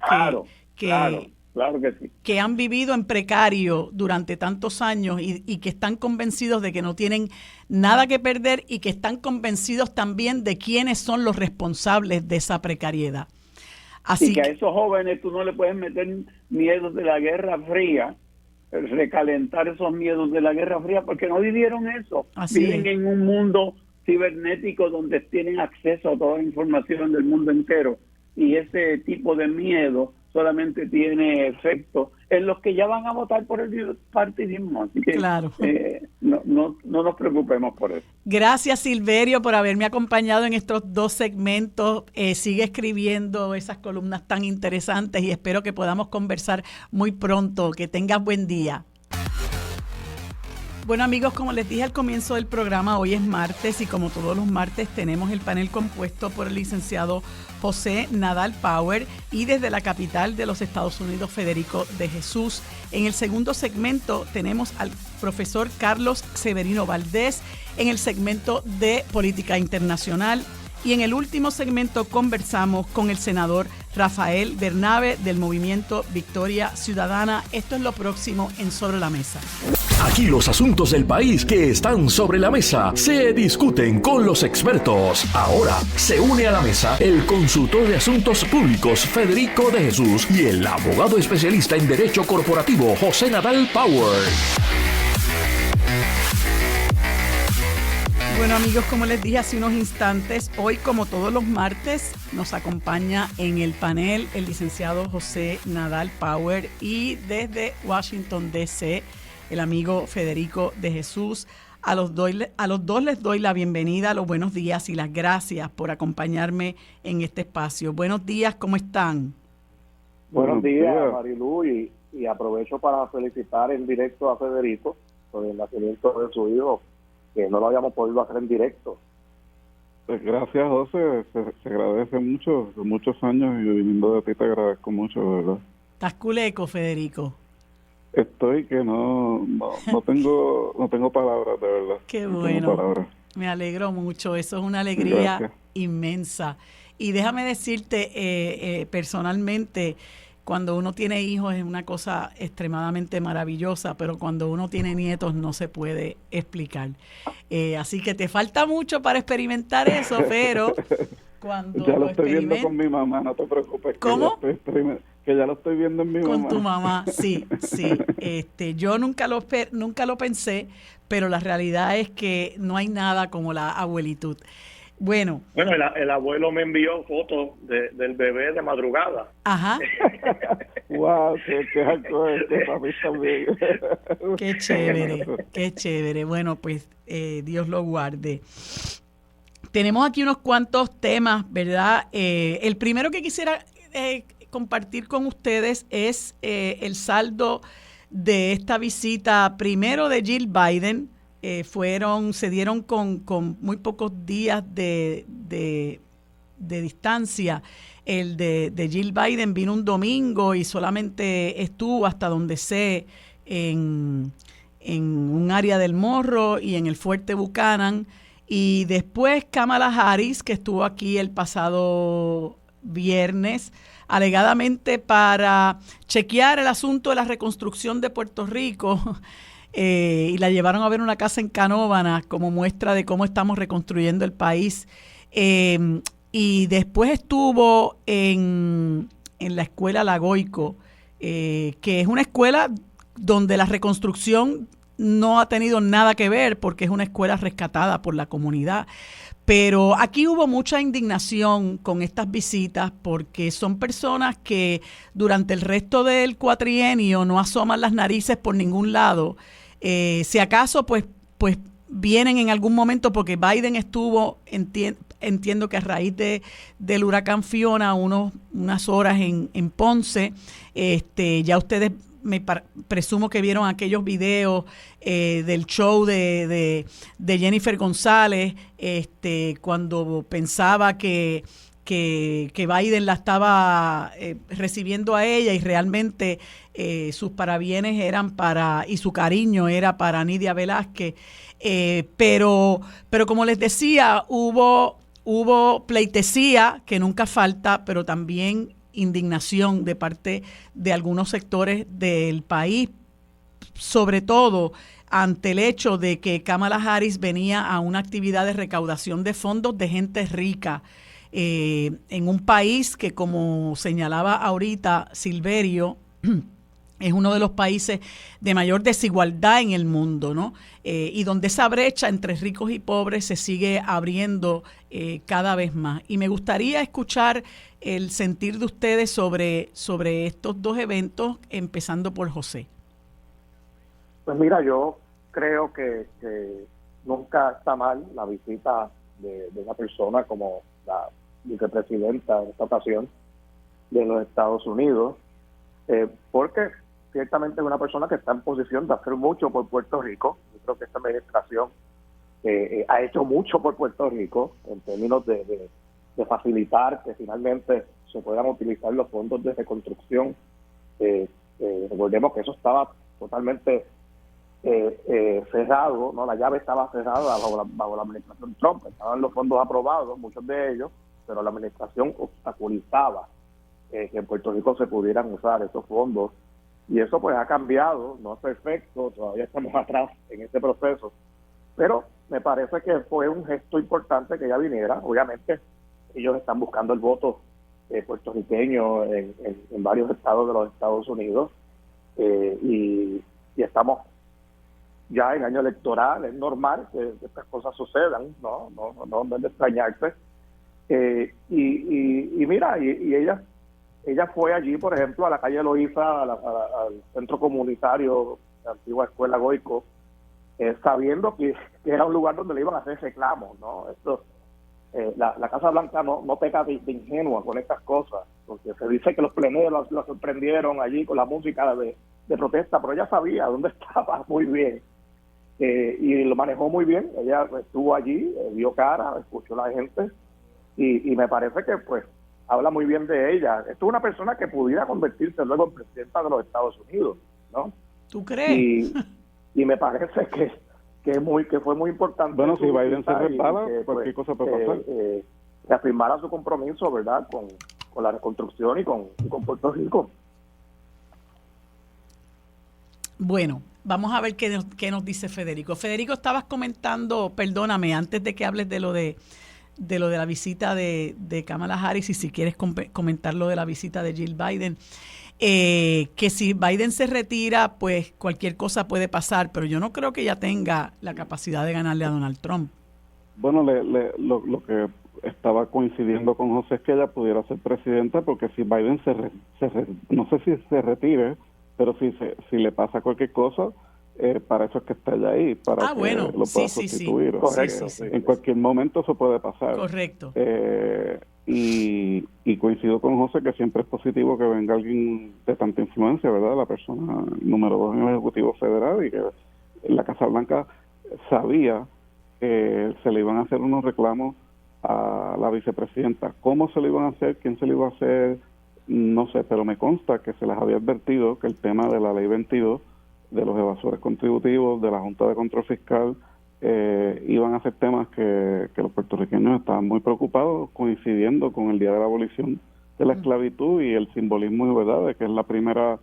Claro que sí. Que han vivido en precario durante tantos años y que están convencidos de que no tienen nada que perder, y que están convencidos también de quiénes son los responsables de esa precariedad. Así y que a esos jóvenes tú no le puedes meter miedos de la Guerra Fría, recalentar esos miedos de la Guerra Fría, porque no vivieron eso. Viven en un mundo cibernético donde tienen acceso a toda la información del mundo entero, y ese tipo de miedo solamente tiene efecto en los que ya van a votar por el partidismo. Así que claro. No nos preocupemos por eso. Gracias, Silverio, por haberme acompañado en estos dos segmentos. Sigue escribiendo esas columnas tan interesantes y espero que podamos conversar muy pronto. Que tengas buen día. Bueno, amigos, como les dije al comienzo del programa, hoy es martes y como todos los martes tenemos el panel compuesto por el licenciado José Nadal Power y desde la capital de los Estados Unidos, Federico de Jesús. En el segundo segmento tenemos al profesor Carlos Severino Valdés en el segmento de Política Internacional. Y en el último segmento conversamos con el senador Rafael Bernabe del movimiento Victoria Ciudadana. Esto es lo próximo en Sobre la Mesa. Aquí los asuntos del país que están sobre la mesa se discuten con los expertos. Ahora se une a la mesa el consultor de asuntos públicos Federico de Jesús y el abogado especialista en derecho corporativo José Nadal Power. Bueno, amigos, como les dije hace unos instantes, hoy, como todos los martes, nos acompaña en el panel el licenciado José Nadal Power y desde Washington, D.C., el amigo Federico de Jesús. A los dos les doy la bienvenida, los buenos días y las gracias por acompañarme en este espacio. Buenos días, ¿cómo están? Buenos días, Marilu, y aprovecho para felicitar en directo a Federico por el nacimiento de su hijo, que no lo habíamos podido hacer en directo. Pues gracias, José, se agradece mucho, muchos años, y viniendo de ti te agradezco mucho, de verdad. ¿Estás culeco, Federico? Estoy que no tengo palabras, de verdad. Qué no bueno, me alegro mucho, eso es una alegría Gracias. inmensa. Y déjame decirte personalmente, cuando uno tiene hijos es una cosa extremadamente maravillosa, pero cuando uno tiene nietos no se puede explicar. Así que te falta mucho para experimentar eso, pero cuando ya lo estoy viendo con mi mamá, no te preocupes. ¿Cómo? Que ya lo estoy viendo en mi mamá. Con tu mamá, sí. Yo nunca lo pensé, pero la realidad es que no hay nada como la abuelitud. Bueno, el abuelo me envió fotos del bebé de madrugada. Ajá. Wow, qué alto es, para mí también. Qué chévere. Bueno, pues Dios lo guarde. Tenemos aquí unos cuantos temas, ¿verdad? El primero que quisiera compartir con ustedes es el saldo de esta visita, primero de Jill Biden. Se dieron con muy pocos días de distancia. El de Jill Biden vino un domingo y solamente estuvo, hasta donde sé, en un área del Morro y en el Fuerte Buchanan. Y después Kamala Harris, que estuvo aquí el pasado viernes, alegadamente para chequear el asunto de la reconstrucción de Puerto Rico. Y la llevaron a ver una casa en Canóvanas como muestra de cómo estamos reconstruyendo el país. Y después estuvo en la escuela Lagoico, que es una escuela donde la reconstrucción no ha tenido nada que ver porque es una escuela rescatada por la comunidad. Pero aquí hubo mucha indignación con estas visitas porque son personas que durante el resto del cuatrienio no asoman las narices por ningún lado. Si acaso, pues vienen en algún momento porque Biden estuvo, entiendo que a raíz del huracán Fiona, unas horas en Ponce. Ya ustedes presumo que vieron aquellos videos del show de Jennifer González, cuando pensaba que Biden la estaba recibiendo a ella y realmente sus parabienes eran y su cariño era para Nidia Velázquez. Pero como les decía, hubo pleitesía, que nunca falta, pero también indignación de parte de algunos sectores del país, sobre todo ante el hecho de que Kamala Harris venía a una actividad de recaudación de fondos de gente rica, en un país que, como señalaba ahorita Silverio, es uno de los países de mayor desigualdad en el mundo, ¿no? Y donde esa brecha entre ricos y pobres se sigue abriendo cada vez más. Y me gustaría escuchar el sentir de ustedes sobre estos dos eventos, empezando por José. Pues mira, yo creo que nunca está mal la visita de una persona como la vicepresidenta en esta ocasión de los Estados Unidos, porque ciertamente es una persona que está en posición de hacer mucho por Puerto Rico. Yo creo que esta administración ha hecho mucho por Puerto Rico en términos de facilitar que finalmente se puedan utilizar los fondos de reconstrucción. Recordemos que eso estaba totalmente cerrado, ¿no? La llave estaba cerrada bajo la administración Trump. Estaban los fondos aprobados, muchos de ellos, pero la administración obstaculizaba que en Puerto Rico se pudieran usar esos fondos. Y eso pues ha cambiado, no es perfecto, todavía estamos atrás en este proceso, pero me parece que fue un gesto importante que ella viniera. Obviamente ellos están buscando el voto puertorriqueño en varios estados de los Estados Unidos, y estamos ya en año electoral. Es normal que estas cosas sucedan, no es de extrañarse. Y mira, ella fue allí, por ejemplo, a la calle Loíza, al centro comunitario, la antigua escuela Goico, sabiendo que era un lugar donde le iban a hacer reclamos, ¿no? Esto, la Casa Blanca no peca de ingenua con estas cosas, porque se dice que los pleneros la sorprendieron allí con la música de protesta, pero ella sabía dónde estaba muy bien, y lo manejó muy bien. Ella estuvo allí, dio cara, escuchó a la gente, y me parece que pues habla muy bien de ella. Esto es una persona que pudiera convertirse luego en presidenta de los Estados Unidos, ¿no? ¿Tú crees? Y me parece que fue muy importante. Bueno, si Biden se resbala, cualquier pues, cosa puede pasar. Reafirmara su compromiso, ¿verdad?, con la reconstrucción y con Puerto Rico. Bueno, vamos a ver qué nos dice Federico. Federico, estabas comentando, perdóname, antes de que hables de lo de la visita de Kamala Harris, y si quieres comentar lo de la visita de Jill Biden, que si Biden se retira, pues cualquier cosa puede pasar, pero yo no creo que ella tenga la capacidad de ganarle a Donald Trump. Bueno, lo que estaba coincidiendo con José es que ella pudiera ser presidenta, porque si Biden no sé si se retire, pero si le pasa cualquier cosa, para eso es que está ella ahí, para que lo pueda sustituir. Correcto. En cualquier momento eso puede pasar. Correcto. Y coincido con José que siempre es positivo que venga alguien de tanta influencia, ¿verdad? La persona número 2 en el Ejecutivo Federal, y que la Casa Blanca sabía que se le iban a hacer unos reclamos a la vicepresidenta. ¿Cómo se le iban a hacer? ¿Quién se le iba a hacer? No sé, pero me consta que se les había advertido que el tema de la Ley 22, de los evasores contributivos, de la Junta de Control Fiscal, iban a ser temas que los puertorriqueños estaban muy preocupados, coincidiendo con el Día de la Abolición de la Esclavitud y el simbolismo, ¿verdad?, de que es la primera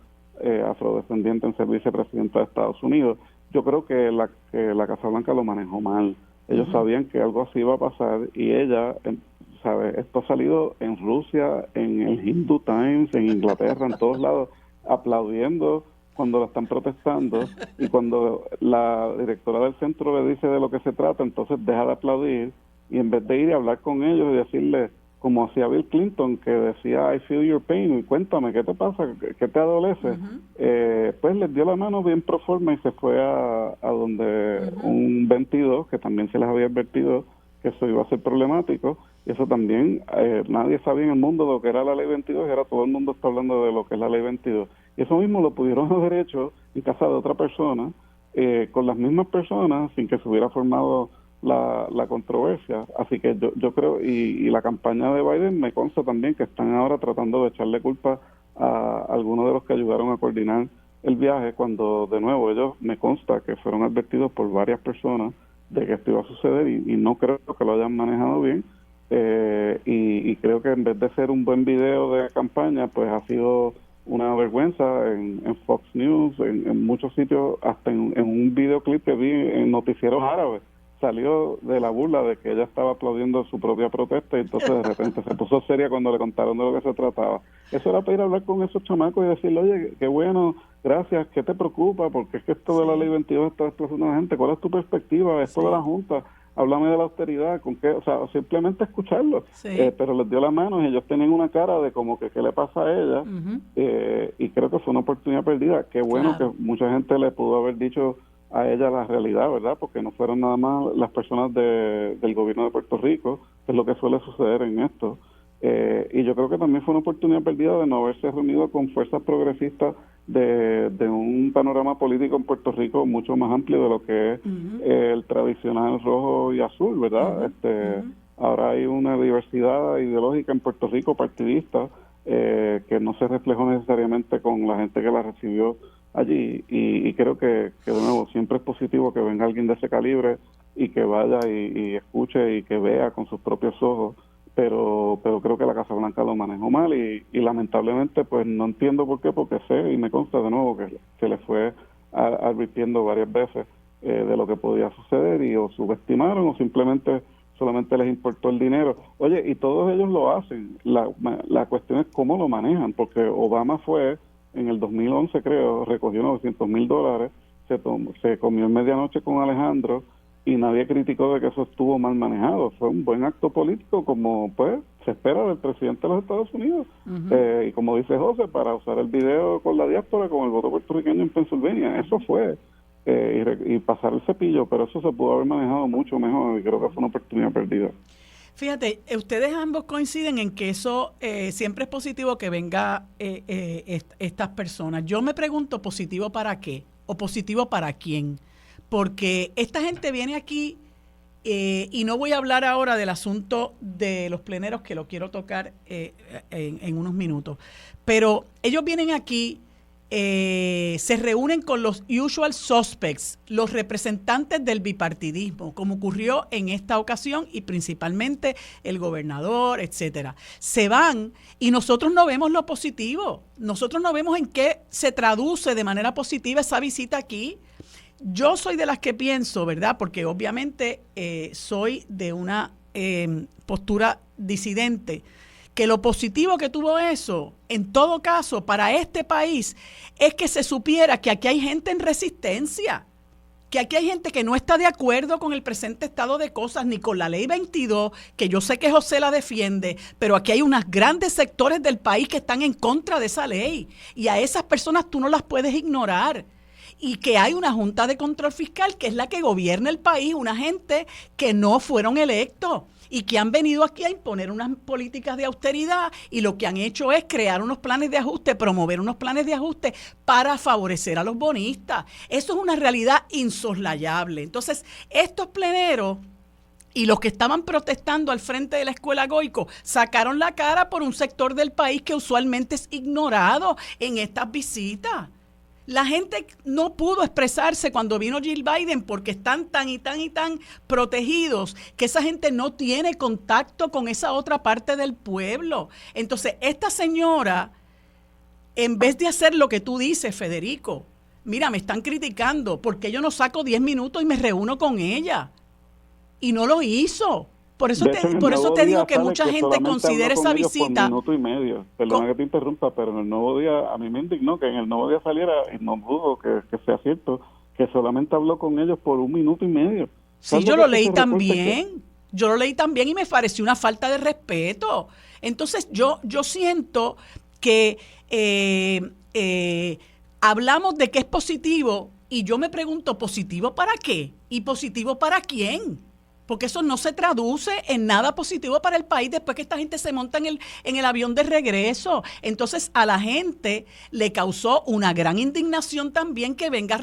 afrodescendiente en ser vicepresidenta de Estados Unidos. Yo creo que la Casa Blanca lo manejó mal. Ellos sabían que algo así iba a pasar, y ella, ¿sabe? Esto ha salido en Rusia, en el Hindu Times, en Inglaterra, en todos lados, aplaudiendo cuando la están protestando, y cuando la directora del centro le dice de lo que se trata, entonces deja de aplaudir, y en vez de ir y hablar con ellos y decirle, como hacía Bill Clinton, que decía, I feel your pain, y cuéntame, ¿qué te pasa? ¿Qué te adolece? Pues les dio la mano bien pro forma y se fue a donde un 22, que también se les había advertido que eso iba a ser problemático, y eso también, nadie sabía en el mundo lo que era la Ley 22, y ahora todo el mundo está hablando de lo que es la Ley 22. Y eso mismo lo pudieron haber hecho en casa de otra persona, con las mismas personas, sin que se hubiera formado la controversia. Así que yo creo, y la campaña de Biden me consta también que están ahora tratando de echarle culpa a algunos de los que ayudaron a coordinar el viaje, cuando de nuevo ellos, me consta que fueron advertidos por varias personas de que esto iba a suceder, y no creo que lo hayan manejado bien, y creo que en vez de ser un buen video de campaña, pues ha sido una vergüenza en Fox News, en muchos sitios, hasta en un videoclip que vi en noticieros árabes, salió de la burla de que ella estaba aplaudiendo su propia protesta, y entonces de repente se puso seria cuando le contaron de lo que se trataba. Eso era para ir a hablar con esos chamacos y decirle, oye, qué bueno, gracias, ¿qué te preocupa? Porque es que esto de la Ley 22 está desplazando a la gente. ¿Cuál es tu perspectiva? Esto de la Junta, háblame de la austeridad, ¿con qué? O sea, simplemente escucharlo. Pero les dio la mano, y ellos tenían una cara de como que qué le pasa a ella, y creo que fue una oportunidad perdida. Qué bueno que mucha gente le pudo haber dicho a ella la realidad, ¿verdad? Porque no fueron nada más las personas del gobierno de Puerto Rico, que es lo que suele suceder en esto. Y yo creo que también fue una oportunidad perdida de no haberse reunido con fuerzas progresistas de un panorama político en Puerto Rico mucho más amplio de lo que es el tradicional rojo y azul, ¿verdad? Ahora hay una diversidad ideológica en Puerto Rico, partidista, que no se reflejó necesariamente con la gente que la recibió allí, y creo que de nuevo siempre es positivo que venga alguien de ese calibre y que vaya y escuche y que vea con sus propios ojos, pero creo que la Casa Blanca lo manejó mal y lamentablemente pues no entiendo por qué, porque sé y me consta de nuevo que se le fue advirtiendo varias veces de lo que podía suceder y o subestimaron o solamente les importó el dinero. Oye, y todos ellos lo hacen. La cuestión es cómo lo manejan, porque Obama fue, en el 2011 creo, recogió $900,000, se comió en medianoche con Alejandro y nadie criticó de que eso estuvo mal manejado. Fue un buen acto político, como pues se espera del presidente de los Estados Unidos. Y como dice José, para usar el video con la diáspora, con el voto puertorriqueño en Pensilvania, eso fue. Y pasar el cepillo, pero eso se pudo haber manejado mucho mejor y creo que fue una oportunidad perdida. Fíjate, ustedes ambos coinciden en que eso siempre es positivo que venga estas personas. Yo me pregunto, ¿positivo para qué? ¿O positivo para quién? Porque esta gente viene aquí y no voy a hablar ahora del asunto de los pleneros, que lo quiero tocar en unos minutos, pero ellos vienen aquí, se reúnen con los usual suspects, los representantes del bipartidismo, como ocurrió en esta ocasión, y principalmente el gobernador, etcétera. Se van y nosotros no vemos lo positivo, nosotros no vemos en qué se traduce de manera positiva esa visita aquí. Yo soy de las que pienso, ¿verdad? Porque obviamente soy de una postura disidente, que lo positivo que tuvo eso, en todo caso, para este país, es que se supiera que aquí hay gente en resistencia, que aquí hay gente que no está de acuerdo con el presente estado de cosas, ni con la ley 22, que yo sé que José la defiende, pero aquí hay unos grandes sectores del país que están en contra de esa ley, y a esas personas tú no las puedes ignorar. Y que hay una Junta de Control Fiscal que es la que gobierna el país, una gente que no fueron electos y que han venido aquí a imponer unas políticas de austeridad, y lo que han hecho es crear unos planes de ajuste, promover unos planes de ajuste para favorecer a los bonistas. Eso es una realidad insoslayable. Entonces, estos pleneros y los que estaban protestando al frente de la Escuela Goico sacaron la cara por un sector del país que usualmente es ignorado en estas visitas. La gente no pudo expresarse cuando vino Jill Biden porque están tan protegidos que esa gente no tiene contacto con esa otra parte del pueblo. Entonces, esta señora, en vez de hacer lo que tú dices, Federico, mira, me están criticando porque yo no saco 10 minutos y me reúno con ella. Y no lo hizo. Por eso te digo que mucha gente considera esa visita. Por minuto y medio. Perdona que te interrumpa, pero en el Nuevo Día, a mí me indignó que en el Nuevo Día saliera, y no dudo que sea cierto, que solamente habló con ellos por 1 minuto y medio. Sí, yo lo leí también. Yo lo leí también y me pareció una falta de respeto. Entonces, yo siento que hablamos de que es positivo y yo me pregunto, ¿positivo para qué? ¿Y positivo para quién? Porque eso no se traduce en nada positivo para el país después que esta gente se monta en el avión de regreso. Entonces, a la gente le causó una gran indignación también que venga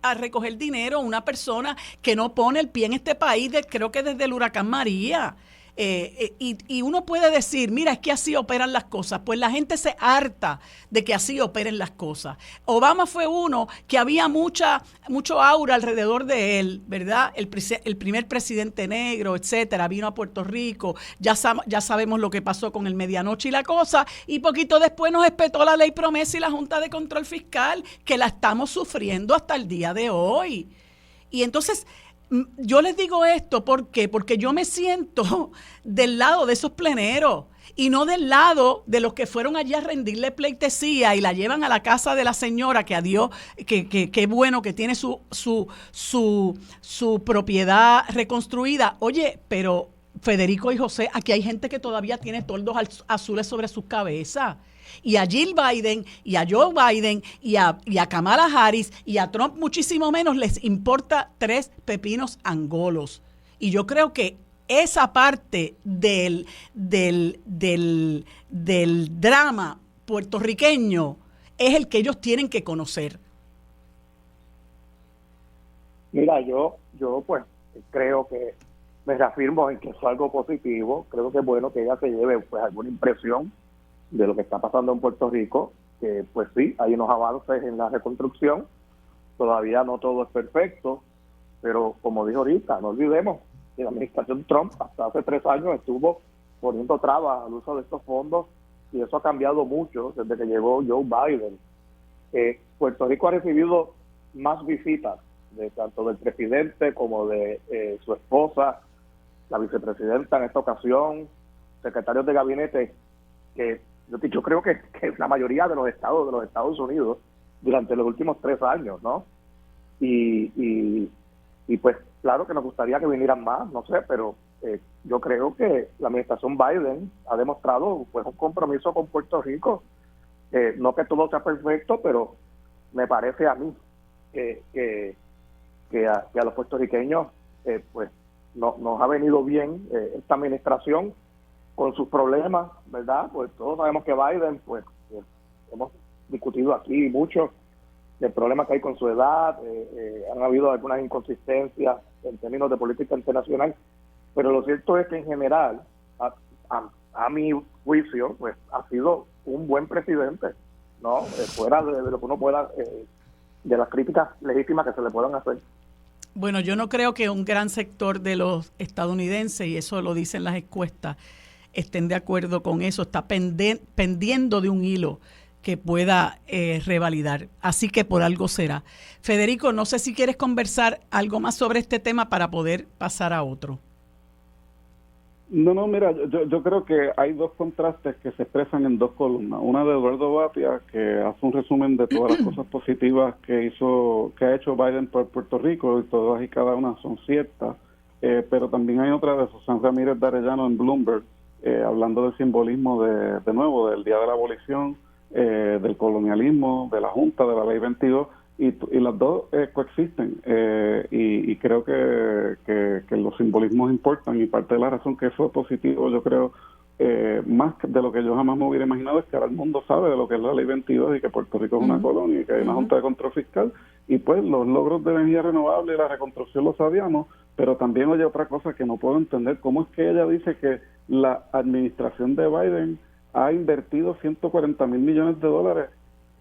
a recoger dinero una persona que no pone el pie en este país, creo que desde el huracán María. Y uno puede decir, mira, es que así operan las cosas. Pues la gente se harta de que así operen las cosas. Obama fue uno que había mucho aura alrededor de él, ¿verdad? El primer presidente negro, etcétera, vino a Puerto Rico. Ya sabemos lo que pasó con el medianoche y la cosa. Y poquito después nos espetó la ley promesa y la Junta de Control Fiscal, que la estamos sufriendo hasta el día de hoy. Y entonces, yo les digo esto, ¿por qué? Porque yo me siento del lado de esos pleneros y no del lado de los que fueron allí a rendirle pleitesía y la llevan a la casa de la señora que adiós, que bueno que tiene su propiedad reconstruida. Oye, pero Federico y José, aquí hay gente que todavía tiene toldos azules sobre sus cabezas. Y a Jill Biden, y a Joe Biden, y a Kamala Harris, y a Trump muchísimo menos les importa 3 pepinos angolos. Y yo creo que esa parte del drama puertorriqueño es el que ellos tienen que conocer. Mira, yo pues creo que me reafirmo en que es algo positivo. Creo que es bueno que ella se lleve pues alguna impresión de lo que está pasando en Puerto Rico, que pues sí, hay unos avances en la reconstrucción, todavía no todo es perfecto, pero como dije ahorita, no olvidemos que la administración Trump hasta hace 3 años estuvo poniendo trabas al uso de estos fondos, y eso ha cambiado mucho desde que llegó Joe Biden. Puerto Rico ha recibido más visitas de tanto del presidente como de su esposa, la vicepresidenta en esta ocasión, secretarios de gabinete, que yo creo que la mayoría de los Estados Unidos durante los últimos 3 años, ¿no? Y pues claro que nos gustaría que vinieran más, no sé, pero yo creo que la administración Biden ha demostrado pues un compromiso con Puerto Rico. No que todo sea perfecto, pero me parece a mí que a los puertorriqueños pues nos ha venido bien esta administración con sus problemas, ¿verdad? Pues todos sabemos que Biden, pues hemos discutido aquí mucho del problema que hay con su edad, han habido algunas inconsistencias en términos de política internacional, pero lo cierto es que en general, a mi juicio, pues ha sido un buen presidente, ¿no? Fuera de lo que uno pueda, de las críticas legítimas que se le puedan hacer. Bueno, yo no creo que un gran sector de los estadounidenses, y eso lo dicen las encuestas, estén de acuerdo con eso, está pendiendo de un hilo que pueda revalidar. Así que por algo será. Federico, no sé si quieres conversar algo más sobre este tema para poder pasar a otro. No, mira, yo creo que hay 2 contrastes que se expresan en 2 columnas. Una de Eduardo Batia, que hace un resumen de todas las cosas positivas que ha hecho Biden por Puerto Rico, y todas y cada una son ciertas, pero también hay otra de Susana Ramírez de Arellano en Bloomberg, hablando del simbolismo de nuevo, del Día de la Abolición, del colonialismo, de la Junta, de la Ley 22, y las dos coexisten, y creo que los simbolismos importan, y parte de la razón que fue positivo, yo creo, más de lo que yo jamás me hubiera imaginado, es que ahora el mundo sabe de lo que es la Ley 22 y que Puerto Rico es una colonia y que hay una Junta de Control Fiscal, y pues los logros de energía renovable y la reconstrucción lo sabíamos, pero también oye otra cosa que no puedo entender, cómo es que ella dice que la administración de Biden ha invertido $140 mil millones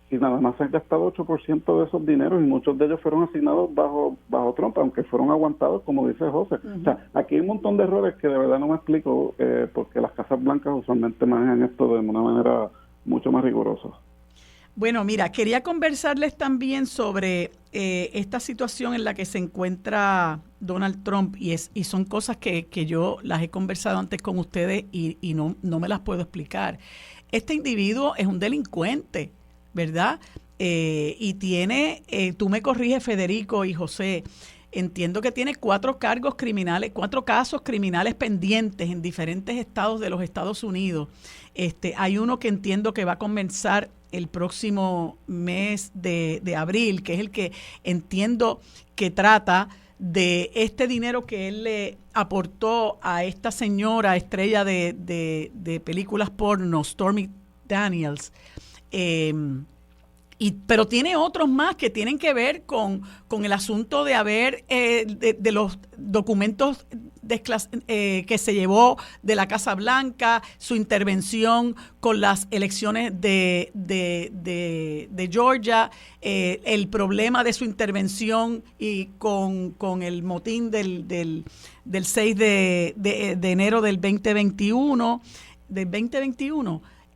si nada más se han gastado 8% de esos dineros, y muchos de ellos fueron asignados bajo Trump, aunque fueron aguantados, como dice José. O sea, aquí hay un montón de errores que de verdad no me explico, porque las Casas Blancas usualmente manejan esto de una manera mucho más rigurosa. Bueno, mira, quería conversarles también sobre esta situación en la que se encuentra Donald Trump, y son cosas que yo las he conversado antes con ustedes y no me las puedo explicar. Este individuo es un delincuente, ¿verdad? Y tiene, tú me corriges, Federico y José, entiendo que tiene 4 casos criminales pendientes en diferentes estados de los Estados Unidos. Hay uno que entiendo que va a comenzar el próximo mes de abril, que es el que entiendo que trata de este dinero que él le aportó a esta señora estrella de películas porno, Stormy Daniels. Pero tiene otros más que tienen que ver con el asunto de haber de los documentos que se llevó de la Casa Blanca, su intervención con las elecciones de Georgia, el problema de su intervención y con el motín del 6 de enero del 2021,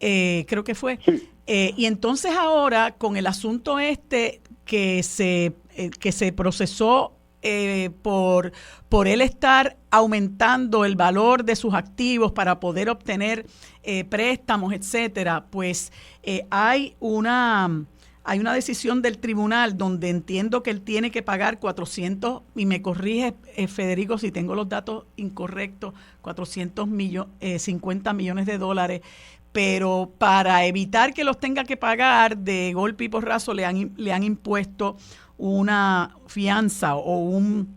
creo que fue. Sí. Y entonces ahora, con el asunto que se procesó por él estar aumentando el valor de sus activos para poder obtener préstamos, etcétera, pues hay una decisión del tribunal donde entiendo que él tiene que pagar 400, y me corrige Federico si tengo los datos incorrectos, 450 millones de dólares, pero para evitar que los tenga que pagar de golpe y porrazo le han impuesto una fianza o un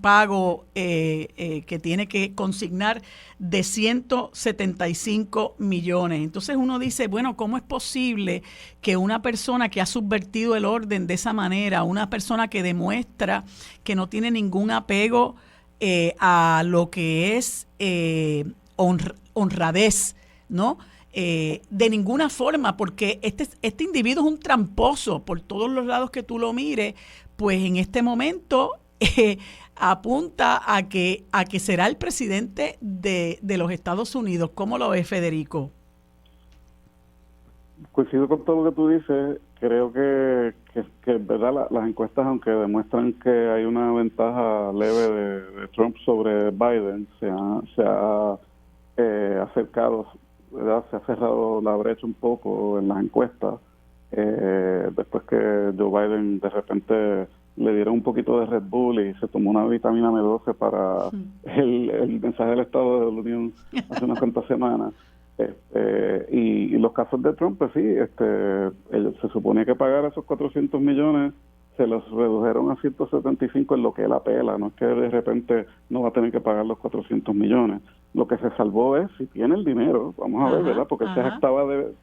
pago que tiene que consignar de 175 millones. Entonces uno dice, bueno, ¿cómo es posible que una persona que ha subvertido el orden de esa manera, una persona que demuestra que no tiene ningún apego a lo que es honradez, ¿no? De ninguna forma, porque este individuo es un tramposo por todos los lados que tú lo mires, pues en este momento apunta a que será el presidente de los Estados Unidos. ¿Cómo lo ves, Federico? Coincido con todo lo que tú dices. Creo que verdad las encuestas, aunque demuestran que hay una ventaja leve de Trump sobre Biden, se ha acercado, ¿verdad? Se ha cerrado la brecha un poco en las encuestas, después que Joe Biden de repente le dieron un poquito de Red Bull y se tomó una vitamina B12 para el mensaje del Estado de la Unión hace unas cuantas semanas. Y los casos de Trump, pues sí, se suponía que pagara esos 400 millones, se los redujeron a 175 en lo que él apela, no es que de repente no va a tener que pagar los 400 millones. Lo que se salvó es si tiene el dinero, vamos a ver, ¿verdad? Porque él se jactaba de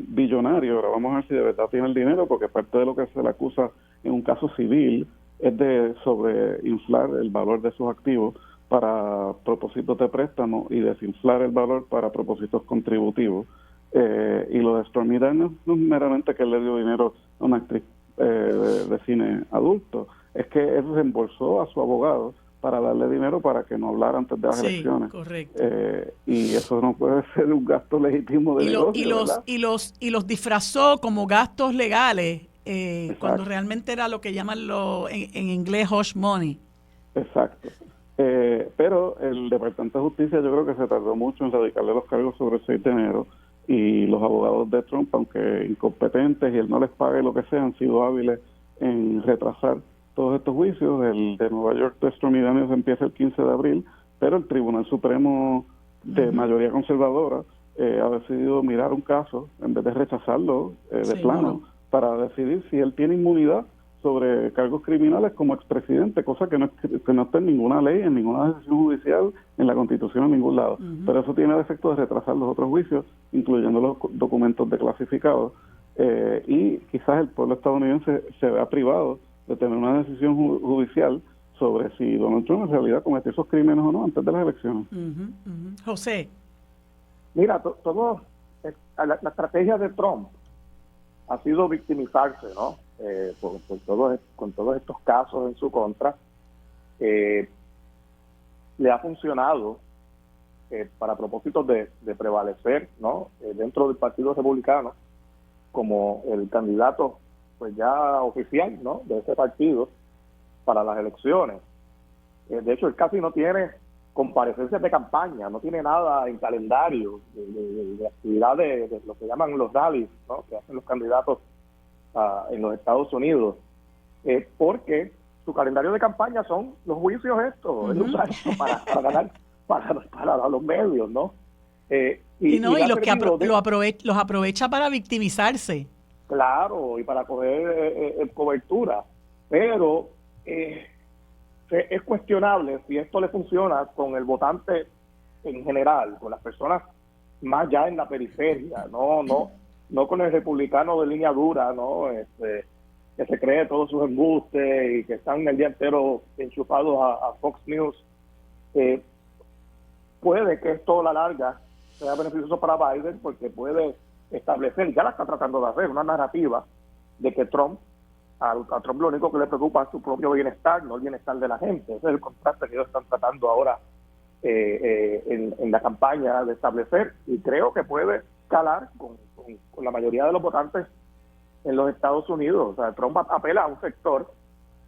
billonario, ahora vamos a ver si de verdad tiene el dinero, porque parte de lo que se le acusa en un caso civil es de sobreinflar el valor de sus activos para propósitos de préstamo y desinflar el valor para propósitos contributivos. Y lo de Stormy Daniels no es meramente que él le dio dinero a una actriz de cine adulto, es que él reembolsó a su abogado para darle dinero para que no hablara antes de las elecciones. Correcto. Y eso no puede ser un gasto legítimo de negocio, y los disfrazó como gastos legales cuando realmente era lo que llaman en inglés hush money. Exacto. Pero el Departamento de Justicia yo creo que se tardó mucho en radicarle los cargos sobre el 6 de enero y los abogados de Trump, aunque incompetentes y él no les pague lo que sea, han sido hábiles en retrasar todos estos juicios. El de Nueva York de Stormy Daniels empieza el 15 de abril, pero el Tribunal Supremo de mayoría conservadora ha decidido mirar un caso en vez de rechazarlo de plano para decidir si él tiene inmunidad sobre cargos criminales como expresidente, cosa que no está en ninguna ley, en ninguna decisión judicial, en la Constitución, en ningún lado. Pero eso tiene el efecto de retrasar los otros juicios, incluyendo los documentos declasificados, y quizás el pueblo estadounidense se vea privado de tener una decisión judicial sobre si Donald Trump en realidad cometió esos crímenes o no antes de las elecciones. José. Mira, la estrategia de Trump ha sido victimizarse, ¿no? Con todos estos casos en su contra. Le ha funcionado para propósitos de prevalecer, ¿no? Dentro del Partido Republicano como el candidato pues ya oficial, ¿no? De ese partido para las elecciones. De hecho, él casi no tiene comparecencias de campaña, no tiene nada en calendario de actividad de lo que llaman los rallies, ¿no? Que hacen los candidatos en los Estados Unidos, porque su calendario de campaña son los juicios estos, él usa eso para ganar para los medios, ¿no? Y los que los aprovecha para victimizarse. Claro, y para coger cobertura, pero es cuestionable si esto le funciona con el votante en general, con las personas más ya en la periferia, no con el republicano de línea dura, ¿no? Que se cree todos sus embustes y que están el día entero enchufados a Fox News. Puede que esto a la larga sea beneficioso para Biden porque puede establecer, ya la está tratando de hacer, una narrativa de que a Trump lo único que le preocupa es su propio bienestar, no el bienestar de la gente. Ese es el contraste que ellos están tratando ahora en la campaña de establecer, y creo que puede calar con la mayoría de los votantes en los Estados Unidos. O sea, Trump apela a un sector.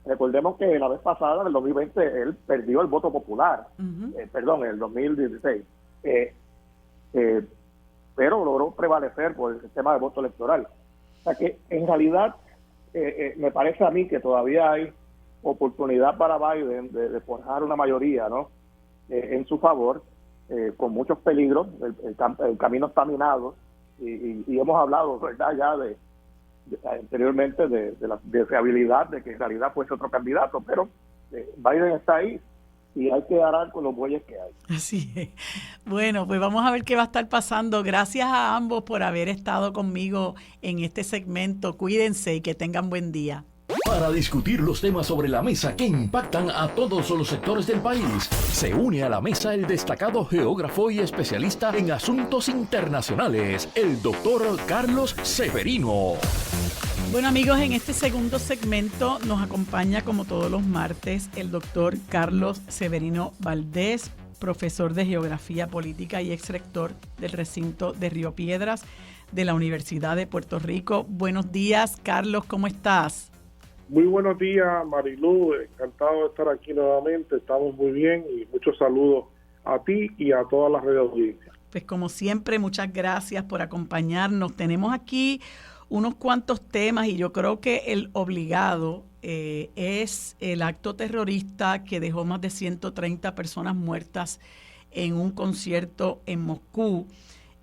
Recordemos que la vez pasada, en el 2020, él perdió el voto popular, en el 2016, pero logró prevalecer por el sistema de voto electoral. O sea que en realidad me parece a mí que todavía hay oportunidad para Biden de forjar una mayoría, ¿no? En su favor, con muchos peligros. El camino está minado y hemos hablado, ¿verdad?, ya anteriormente de la deseabilidad de que en realidad fuese otro candidato, pero Biden está ahí y hay que arar con los bueyes que hay. Así es. Bueno, pues vamos a ver qué va a estar pasando. Gracias a ambos por haber estado conmigo en este segmento. Cuídense y que tengan buen día. Para discutir los temas sobre la mesa que impactan a todos los sectores del país, se une a la mesa el destacado geógrafo y especialista en asuntos internacionales, el doctor Carlos Severino. Bueno, amigos, en este segundo segmento nos acompaña, como todos los martes, el doctor Carlos Severino Valdés, profesor de Geografía Política y exrector del recinto de Río Piedras de la Universidad de Puerto Rico. Buenos días, Carlos, ¿cómo estás? Muy buenos días, Marilú. Encantado de estar aquí nuevamente. Estamos muy bien y muchos saludos a ti y a todas las redes de audiencia. Pues como siempre, muchas gracias por acompañarnos. Tenemos aquí unos cuantos temas y yo creo que el obligado es el acto terrorista que dejó más de 130 personas muertas en un concierto en Moscú.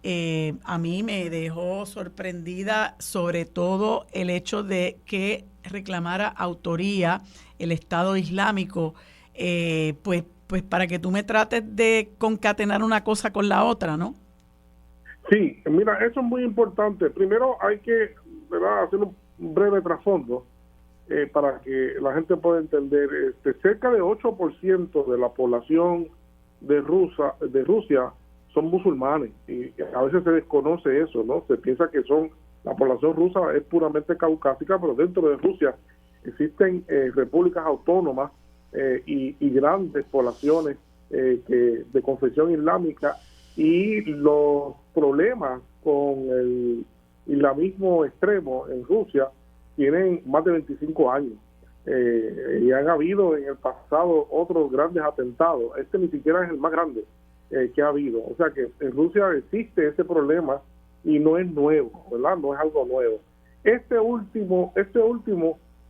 A mí me dejó sorprendida sobre todo el hecho de que reclamara autoría el Estado Islámico, pues para que tú me trates de concatenar una cosa con la otra, ¿no? Sí, mira, eso es muy importante. Primero hay que, ¿verdad?, hacer un breve trasfondo para que la gente pueda entender. Cerca de 8% de la población de Rusia son musulmanes y a veces se desconoce eso, ¿no? Se piensa que la población rusa es puramente caucásica, pero dentro de Rusia existen repúblicas autónomas y grandes poblaciones de confesión islámica, y los problemas con el islamismo extremo en Rusia tienen más de 25 años y han habido en el pasado otros grandes atentados. Este ni siquiera es el más grande que ha habido. O sea que en Rusia existe ese problema y no es nuevo, ¿verdad? No es algo nuevo. Este último,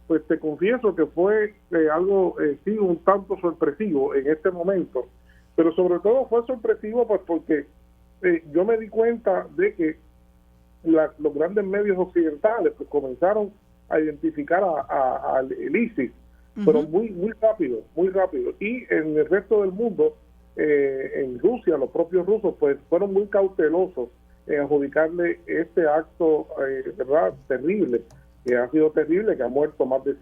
pues te confieso que fue algo sí un tanto sorpresivo en este momento, pero sobre todo fue sorpresivo pues porque yo me di cuenta de que los grandes medios occidentales pues comenzaron a identificar al ISIS, pero muy rápido, y en el resto del mundo, en Rusia, los propios rusos pues fueron muy cautelosos en adjudicarle este acto, verdad, terrible, que ha sido terrible, que ha muerto más de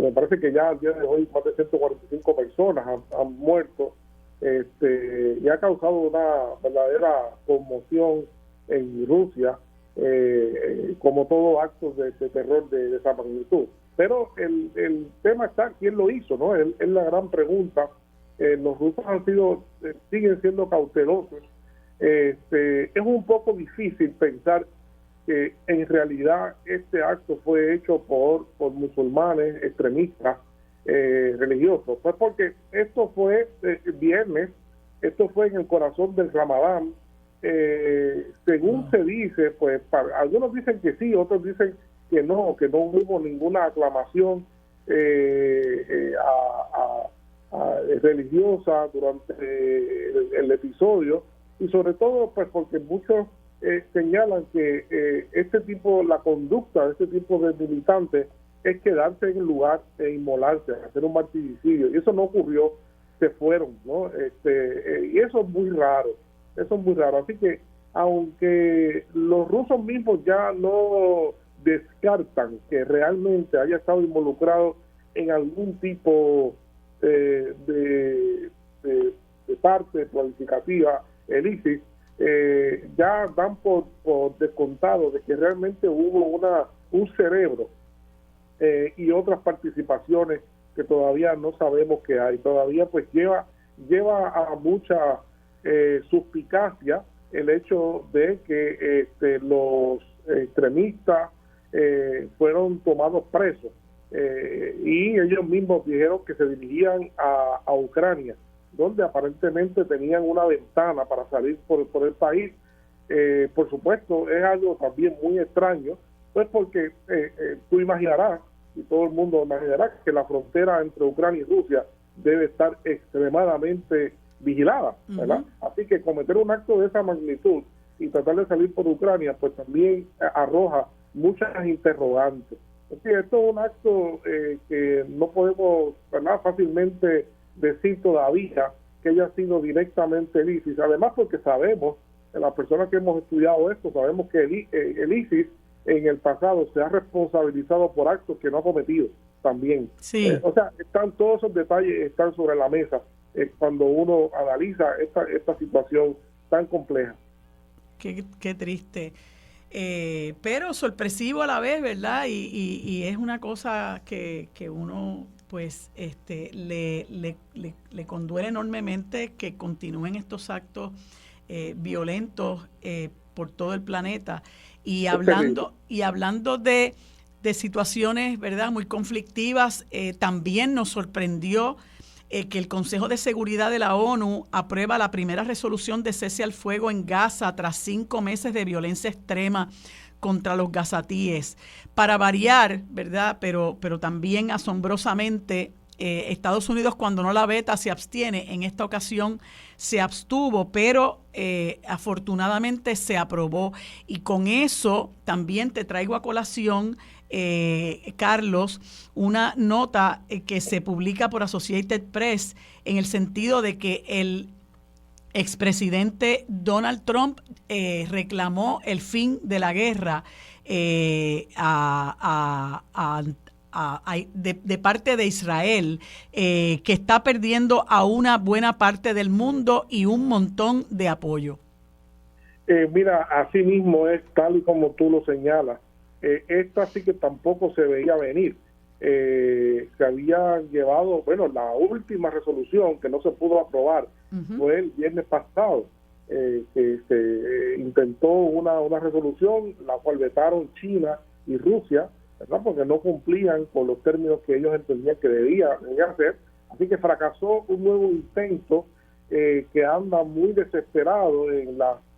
me parece que ya al día de hoy más de 145 personas han muerto, y ha causado una verdadera conmoción en Rusia, como todo acto de terror de esa magnitud. Pero el tema está, ¿quién lo hizo?, ¿no? Es la gran pregunta. Los rusos siguen siendo cautelosos. Es un poco difícil pensar que en realidad este acto fue hecho por musulmanes extremistas religiosos. Pues porque esto fue viernes, esto fue en el corazón del Ramadán. Según se dice, pues algunos dicen que sí, otros dicen que no hubo ninguna aclamación religiosa durante el episodio, y sobre todo pues porque muchos señalan que la conducta de este tipo de militantes es quedarse en el lugar e inmolarse, hacer un martiricidio, y eso no ocurrió, se fueron, ¿no? Y eso es muy raro, así que aunque los rusos mismos ya no descartan que realmente haya estado involucrado en algún tipo de parte planificativa el ISIS, ya dan por descontado de que realmente hubo un cerebro y otras participaciones que todavía no sabemos que hay. Todavía pues lleva a mucha suspicacia el hecho de que los extremistas fueron tomados presos, y ellos mismos dijeron que se dirigían a Ucrania, donde aparentemente tenían una ventana para salir por el país. Por supuesto, es algo también muy extraño, pues porque tú imaginarás, y todo el mundo imaginará, que la frontera entre Ucrania y Rusia debe estar extremadamente vigilada, ¿verdad? Así que cometer un acto de esa magnitud y tratar de salir por Ucrania, pues también arroja muchas interrogantes. Es decir, esto es un acto que no podemos, ¿verdad?, fácilmente decir todavía que haya sido directamente el ISIS. Además, porque sabemos, las personas que hemos estudiado esto, sabemos que el ISIS en el pasado se ha responsabilizado por actos que no ha cometido también. Sí. O sea, todos esos detalles están sobre la mesa cuando uno analiza esta situación tan compleja. Qué triste. Pero sorpresivo a la vez, ¿verdad? Y es una cosa que uno pues le conduele enormemente que continúen estos actos violentos por todo el planeta. Y hablando de situaciones, ¿verdad?, muy conflictivas, también nos sorprendió que el Consejo de Seguridad de la ONU aprueba la primera resolución de cese al fuego en Gaza tras 5 meses de violencia extrema contra los gazatíes. Para variar, ¿verdad?, pero también asombrosamente, Estados Unidos, cuando no la veta, se abstiene. En esta ocasión se abstuvo, pero afortunadamente se aprobó. Y con eso también te traigo a colación, Carlos, una nota que se publica por Associated Press en el sentido de que el expresidente Donald Trump reclamó el fin de la guerra de parte de Israel, que está perdiendo a una buena parte del mundo y un montón de apoyo. Mira, así mismo es, tal y como tú lo señalas. Esta sí que tampoco se veía venir. Se había llevado, bueno, la última resolución que no se pudo aprobar fue el viernes pasado, que se intentó una resolución la cual vetaron China y Rusia, ¿verdad?, porque no cumplían con los términos que ellos entendían que debía hacer. Así que fracasó un nuevo intento que anda muy desesperado en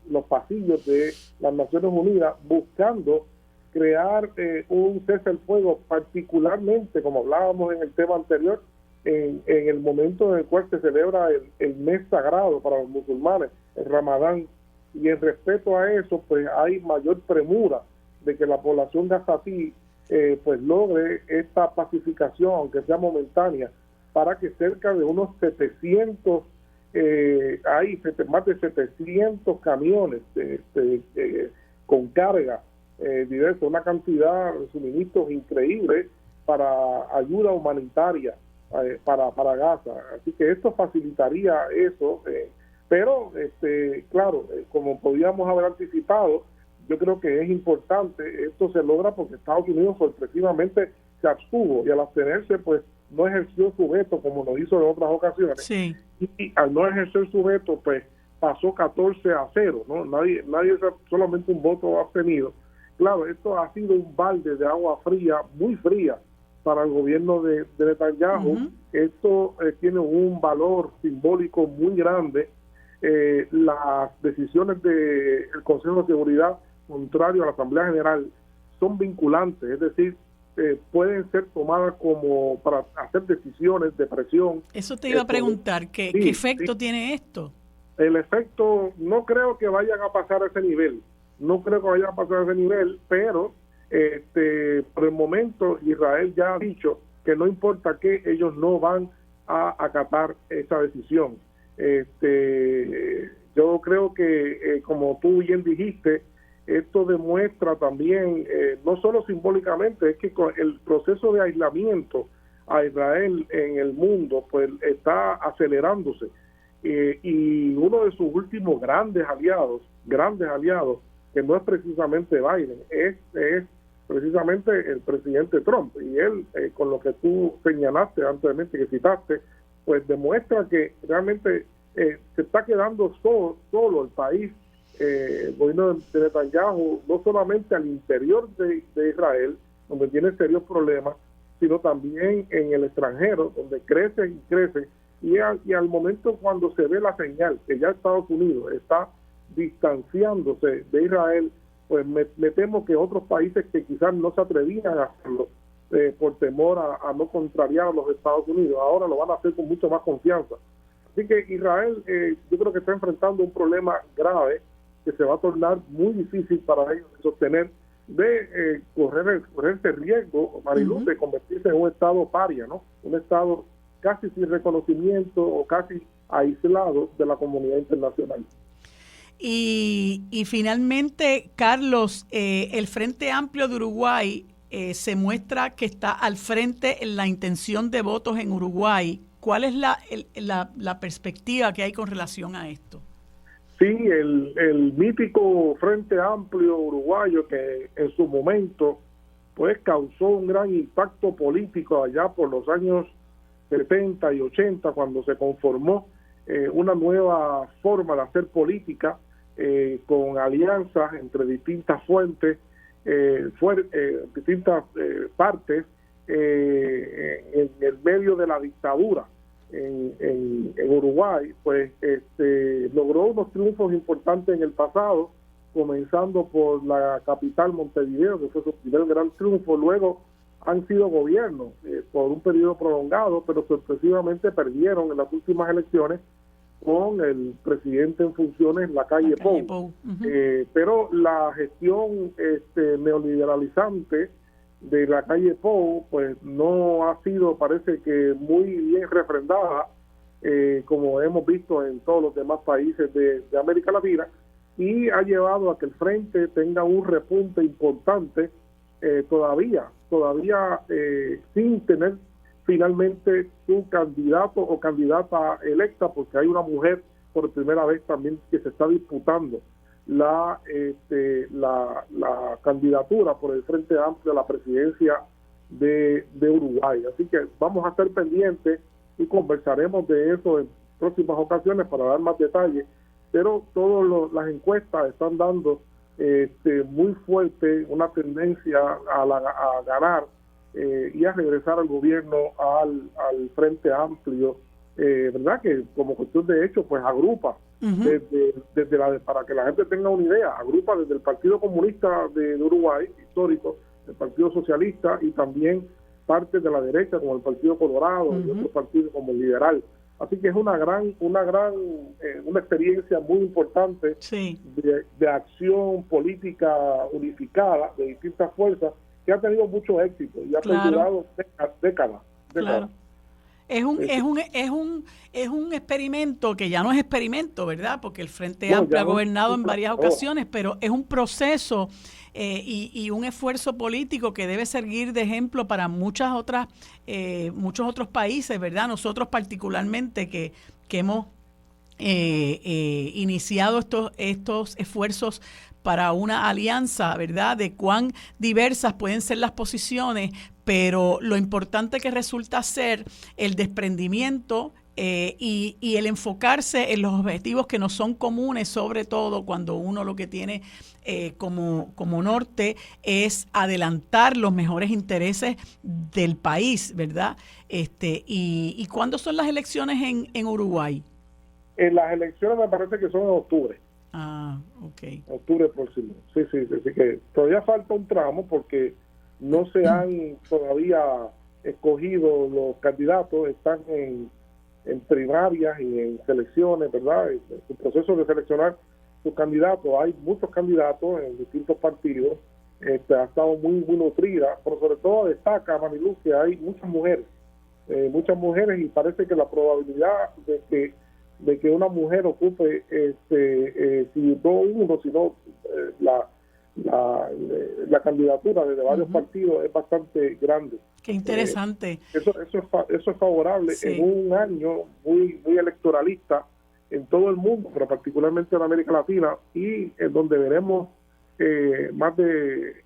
los pasillos de las Naciones Unidas buscando crear un cese al fuego, particularmente, como hablábamos en el tema anterior, en el momento en el cual se celebra el mes sagrado para los musulmanes, el Ramadán, y en respeto a eso, pues hay mayor premura de que la población gazatí pues logre esta pacificación, aunque sea momentánea, para que cerca de unos 700 hay más de 700 camiones con carga diversa, una cantidad de suministros increíbles para ayuda humanitaria para Gaza. Así que esto facilitaría eso, pero claro, como podíamos haber anticipado, yo creo que es importante, esto se logra porque Estados Unidos sorpresivamente se abstuvo, y al abstenerse pues no ejerció su veto como lo hizo en otras ocasiones. Sí. Y al no ejercer su veto pues pasó 14-0, ¿no? Nadie solamente un voto abstenido. Claro, esto ha sido un balde de agua fría, muy fría, para el gobierno de Netanyahu. Esto tiene un valor simbólico muy grande. Las decisiones del Consejo de Seguridad, contrario a la Asamblea General, son vinculantes, es decir, pueden ser tomadas como para hacer decisiones de presión. Eso te iba a preguntar, ¿qué efecto tiene esto? El efecto, no creo que vayan a pasar a ese nivel. Pero por el momento Israel ya ha dicho que no importa qué, ellos no van a acatar esa decisión. Yo creo que, como tú bien dijiste, esto demuestra también, no solo simbólicamente, es que con el proceso de aislamiento a Israel en el mundo pues está acelerándose, y uno de sus últimos grandes aliados, que no es precisamente Biden, es precisamente el presidente Trump, y él, con lo que tú señalaste anteriormente, que citaste, pues demuestra que realmente se está quedando solo el país, el gobierno de Netanyahu, no solamente al interior de Israel, donde tiene serios problemas, sino también en el extranjero, donde crece, y al momento cuando se ve la señal que ya Estados Unidos está distanciándose de Israel, pues me temo que otros países que quizás no se atrevían a hacerlo por temor a no contrariar a los Estados Unidos, ahora lo van a hacer con mucho más confianza. Así que Israel, yo creo que está enfrentando un problema grave que se va a tornar muy difícil para ellos sostener de correr este riesgo, Mariluz, de convertirse en un estado paria, ¿no? Un estado casi sin reconocimiento o casi aislado de la comunidad internacional. Y finalmente, Carlos, el Frente Amplio de Uruguay se muestra que está al frente en la intención de votos en Uruguay. ¿Cuál es la perspectiva que hay con relación a esto? Sí, el mítico Frente Amplio uruguayo, que en su momento pues causó un gran impacto político allá por los años 70 y 80, cuando se conformó una nueva forma de hacer política, con alianzas entre distintas fuentes, distintas partes, en el medio de la dictadura en Uruguay, pues logró unos triunfos importantes en el pasado, comenzando por la capital Montevideo, que fue su primer gran triunfo. Luego han sido gobiernos por un periodo prolongado, pero sorpresivamente perdieron en las últimas elecciones con el presidente en funciones, Lacalle Pou. Pero la gestión neoliberalizante de Lacalle Pou pues no ha sido, parece que, muy bien refrendada, como hemos visto en todos los demás países de América Latina, y ha llevado a que el Frente tenga un repunte importante, todavía sin tener finalmente su candidato o candidata electa, porque hay una mujer por primera vez también que se está disputando la candidatura por el Frente Amplio a la presidencia de Uruguay. Así que vamos a estar pendientes y conversaremos de eso en próximas ocasiones para dar más detalles, pero todas las encuestas están dando muy fuerte una tendencia a ganar y a regresar al gobierno al Frente Amplio, ¿verdad? Que como cuestión de hecho pues agrupa para que la gente tenga una idea, agrupa desde el Partido Comunista de Uruguay histórico, el Partido Socialista, y también parte de la derecha como el Partido Colorado y otros partidos como el Liberal. Así que es una experiencia muy importante de acción política unificada de distintas fuerzas, que ha tenido mucho éxito y ha perdurado décadas. Claro. Es un experimento que ya no es experimento, ¿verdad? Porque el Frente Amplio ha gobernado en varias ocasiones, pero es un proceso y un esfuerzo político que debe servir de ejemplo para muchos otros países, ¿verdad? Nosotros particularmente que hemos iniciado estos esfuerzos para una alianza, ¿verdad? De cuán diversas pueden ser las posiciones, pero lo importante que resulta ser el desprendimiento y el enfocarse en los objetivos que nos son comunes, sobre todo cuando uno lo que tiene como norte es adelantar los mejores intereses del país, ¿verdad? ¿Y cuándo son las elecciones en Uruguay? Las elecciones me parece que son en octubre. Ok. Octubre próximo. Sí. Así que todavía falta un tramo porque no se han todavía escogido los candidatos, están en primarias y en selecciones, ¿verdad? El proceso de seleccionar sus candidatos. Hay muchos candidatos en distintos partidos. Ha estado muy nutrida, pero sobre todo destaca, Marilu, que hay muchas mujeres y parece que la probabilidad de que una mujer ocupe sino la candidatura desde varios partidos es bastante grande. Qué interesante. Eso es favorable en un año muy electoralista en todo el mundo, pero particularmente en América Latina, y en donde veremos más de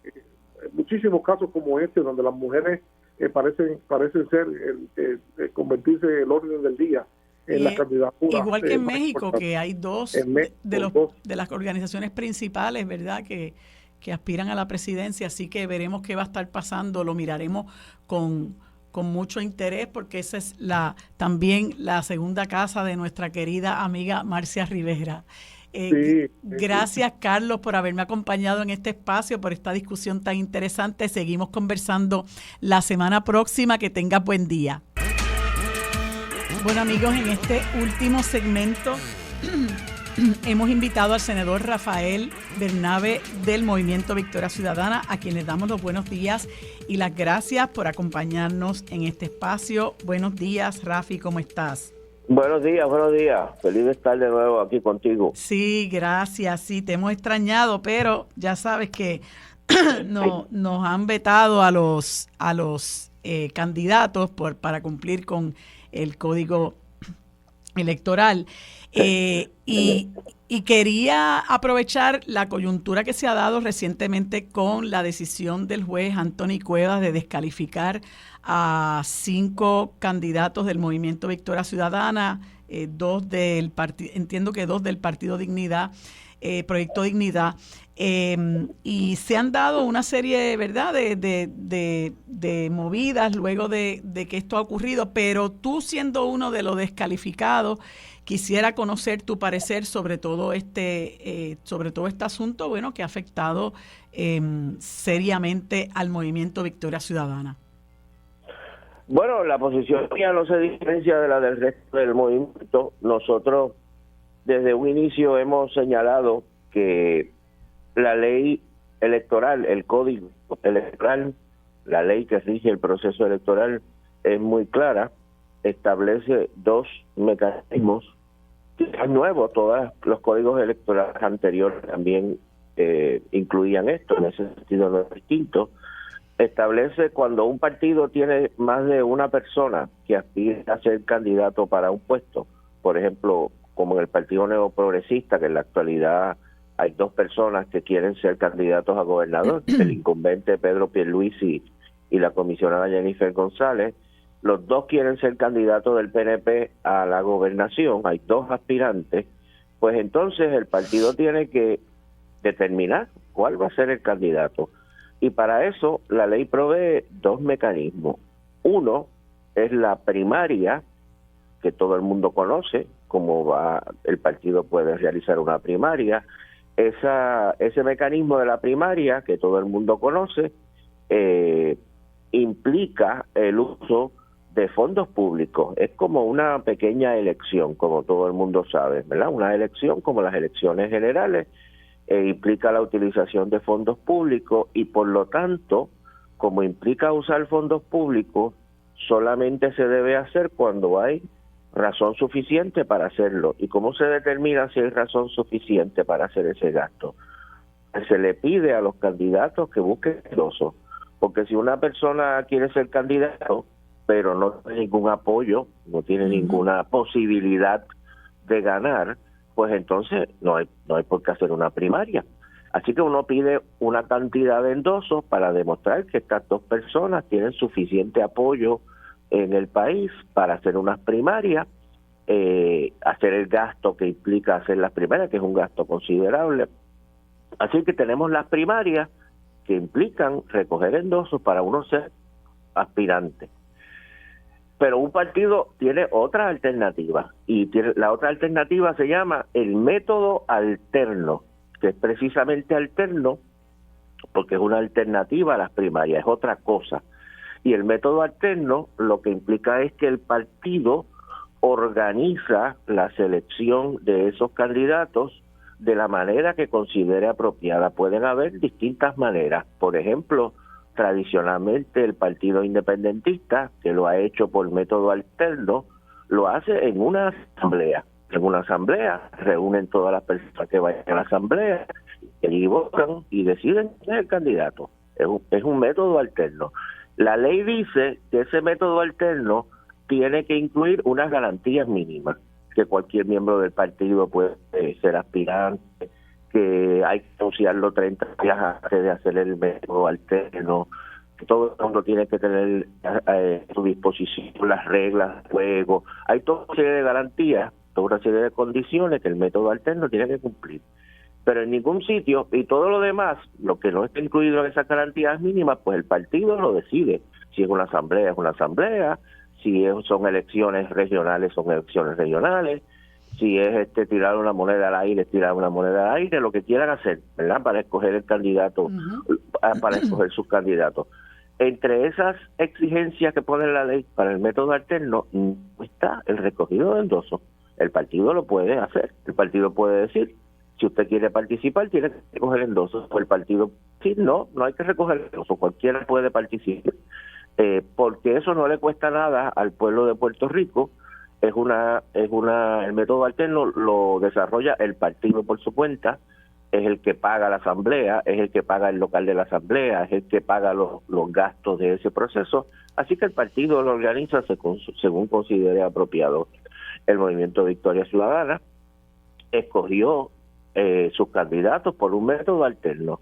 muchísimos casos como este, donde las mujeres parecen ser convertirse en el orden del día en la candidatura. Igual que en México, que hay dos de las organizaciones principales, ¿verdad?, que aspiran a la presidencia, así que veremos qué va a estar pasando, lo miraremos con mucho interés, porque esa es también la segunda casa de nuestra querida amiga Marcia Rivera. Gracias, Carlos, por haberme acompañado en este espacio, por esta discusión tan interesante. Seguimos conversando la semana próxima. Que tengas buen día. Bueno, amigos, en este último segmento hemos invitado al senador Rafael Bernabe del Movimiento Victoria Ciudadana, a quien les damos los buenos días y las gracias por acompañarnos en este espacio. Buenos días, Rafi, ¿cómo estás? Buenos días, buenos días. Feliz de estar de nuevo aquí contigo. Sí, gracias. Sí, te hemos extrañado, pero ya sabes que nos han vetado a los candidatos para cumplir con el código electoral. Y quería aprovechar la coyuntura que se ha dado recientemente con la decisión del juez Anthony Cuevas de descalificar a 5 candidatos del Movimiento Victoria Ciudadana, 2 del partido, entiendo que 2 del Partido Dignidad, Proyecto Dignidad, y se han dado una serie, ¿verdad?, de movidas luego de que esto ha ocurrido, pero tú, siendo uno de los descalificados, quisiera conocer tu parecer sobre todo este asunto, bueno, que ha afectado seriamente al Movimiento Victoria Ciudadana. Bueno, la posición mía no se diferencia de la del resto del movimiento. Nosotros desde un inicio hemos señalado que la ley electoral, el código electoral, la ley que rige el proceso electoral es muy clara, establece 2 mecanismos nuevos. Todos los códigos electorales anteriores también incluían esto, en ese sentido no es distinto. Establece cuando un partido tiene más de una persona que aspira a ser candidato para un puesto, por ejemplo, como en el Partido Neoprogresista, que en la actualidad hay 2 personas que quieren ser candidatos a gobernador, el incumbente Pedro Pierluisi y la comisionada Jennifer González. Los 2 quieren ser candidatos del PNP a la gobernación, hay 2 aspirantes, pues entonces el partido tiene que determinar cuál va a ser el candidato. Y para eso la ley provee 2 mecanismos. Uno es la primaria, que todo el mundo conoce, cómo el partido puede realizar una primaria. Ese mecanismo de la primaria, que todo el mundo conoce, implica el uso de fondos públicos. Es como una pequeña elección, como todo el mundo sabe, ¿verdad? Una elección como las elecciones generales, implica la utilización de fondos públicos y por lo tanto, como implica usar fondos públicos, solamente se debe hacer cuando hay razón suficiente para hacerlo. ¿Y cómo se determina si hay razón suficiente para hacer ese gasto? Se le pide a los candidatos que busquen endosos, porque si una persona quiere ser candidato, pero no tiene ningún apoyo, no tiene ninguna posibilidad de ganar, pues entonces no hay por qué hacer una primaria. Así que uno pide una cantidad de endosos para demostrar que estas 2 personas tienen suficiente apoyo en el país para hacer unas primarias, hacer el gasto que implica hacer las primarias, que es un gasto considerable. Así que tenemos las primarias que implican recoger endosos para uno ser aspirante. Pero un partido tiene otra alternativa, y la otra alternativa se llama el método alterno, que es precisamente alterno porque es una alternativa a las primarias, es otra cosa. Y el método alterno lo que implica es que el partido organiza la selección de esos candidatos de la manera que considere apropiada. Pueden haber distintas maneras. Por ejemplo, tradicionalmente el Partido Independentista, que lo ha hecho por método alterno, lo hace en una asamblea. En una asamblea reúnen todas las personas que vayan a la asamblea y votan y deciden quién es el candidato. Es un método alterno. La ley dice que ese método alterno tiene que incluir unas garantías mínimas, que cualquier miembro del partido puede ser aspirante, que hay que anunciarlo 30 días antes de hacer el método alterno, que todo el mundo tiene que tener a su disposición las reglas de juego. Hay toda una serie de garantías, toda una serie de condiciones que el método alterno tiene que cumplir. Pero en ningún sitio, y todo lo demás, lo que no está incluido en esas garantías mínimas, pues el partido lo decide. Si es una asamblea, es una asamblea. Si son elecciones regionales, son elecciones regionales. Si es tirar una moneda al aire, tirar una moneda al aire, lo que quieran hacer, ¿verdad? Para escoger el candidato, para escoger sus candidatos. Entre esas exigencias que pone la ley para el método alterno, está el recogido de endosos. El partido lo puede hacer. El partido puede decir, si usted quiere participar, tiene que recoger endosos. O el partido, sí, no hay que recoger endosos. Cualquiera puede participar. Porque eso no le cuesta nada al pueblo de Puerto Rico. El método alterno lo desarrolla el partido por su cuenta, es el que paga la asamblea, es el que paga el local de la asamblea, es el que paga los gastos de ese proceso, así que el partido lo organiza según considere apropiado. El Movimiento Victoria Ciudadana escogió sus candidatos por un método alterno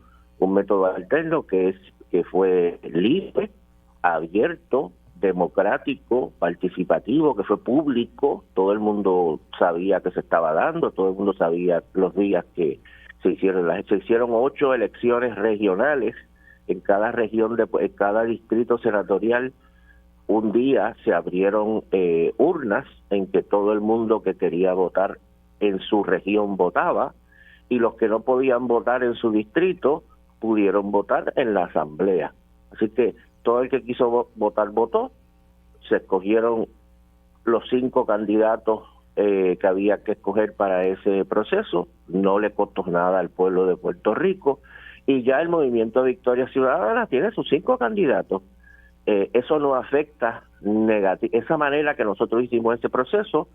que fue libre, abierto, democrático, participativo, que fue público. Todo el mundo sabía que se estaba dando, todo el mundo sabía los días que se hicieron 8 elecciones regionales en cada región, en cada distrito senatorial. Un día se abrieron urnas en que todo el mundo que quería votar en su región votaba, y los que no podían votar en su distrito pudieron votar en la asamblea. Así que todo el que quiso votar votó. Se escogieron los 5 candidatos que había que escoger para ese proceso. No le costó nada al pueblo de Puerto Rico, y ya el Movimiento Victoria Ciudadana tiene sus 5 candidatos. Eso no afecta esa manera que nosotros hicimos ese proceso.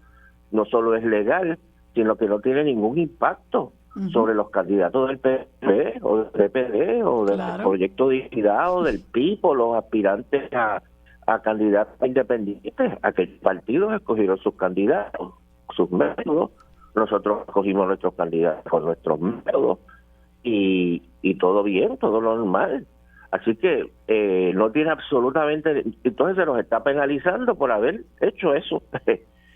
No solo es legal, sino que no tiene ningún impacto sobre los candidatos del PPD o del PPD o del Proyecto Dignidad o del PIB o los aspirantes a candidatos independientes. Aquellos partidos escogieron sus candidatos, sus métodos. Nosotros escogimos nuestros candidatos con nuestros métodos, y todo bien, todo normal. Así que no tiene absolutamente... Entonces se nos está penalizando por haber hecho eso.